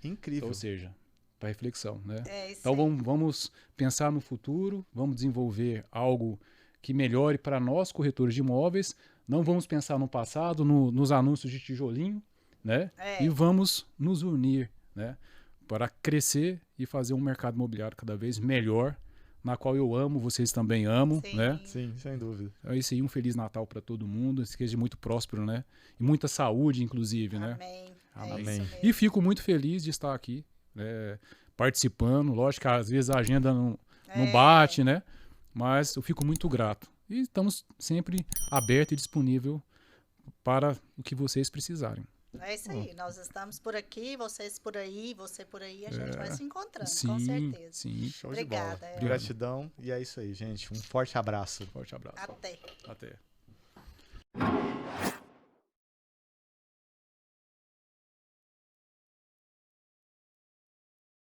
Incrível. Então, ou seja, para reflexão, né? É isso Então aí. vamos pensar no futuro, vamos desenvolver algo que melhore para nós, corretores de imóveis. Não vamos pensar no passado, nos anúncios de tijolinho, né? É. E vamos nos unir, né? Para crescer e fazer um mercado imobiliário cada vez melhor, na qual eu amo, vocês também amam, Sim. né? Sim, sem dúvida. É isso aí, um Feliz Natal para todo mundo, seja muito próspero, né? E muita saúde, inclusive, né? Amém. É Amém. isso mesmo. E fico muito feliz de estar aqui, né, participando. Lógico que às vezes a agenda não bate, né? Mas eu fico muito grato. E estamos sempre aberto e disponível para o que vocês precisarem. É isso aí. Nós estamos por aqui, vocês por aí, você por aí, a gente vai se encontrando, com Sim, certeza. sim. Show Obrigada, de bola. Elton. Gratidão. E é isso aí, gente. Um forte abraço. Forte abraço. Até. Até.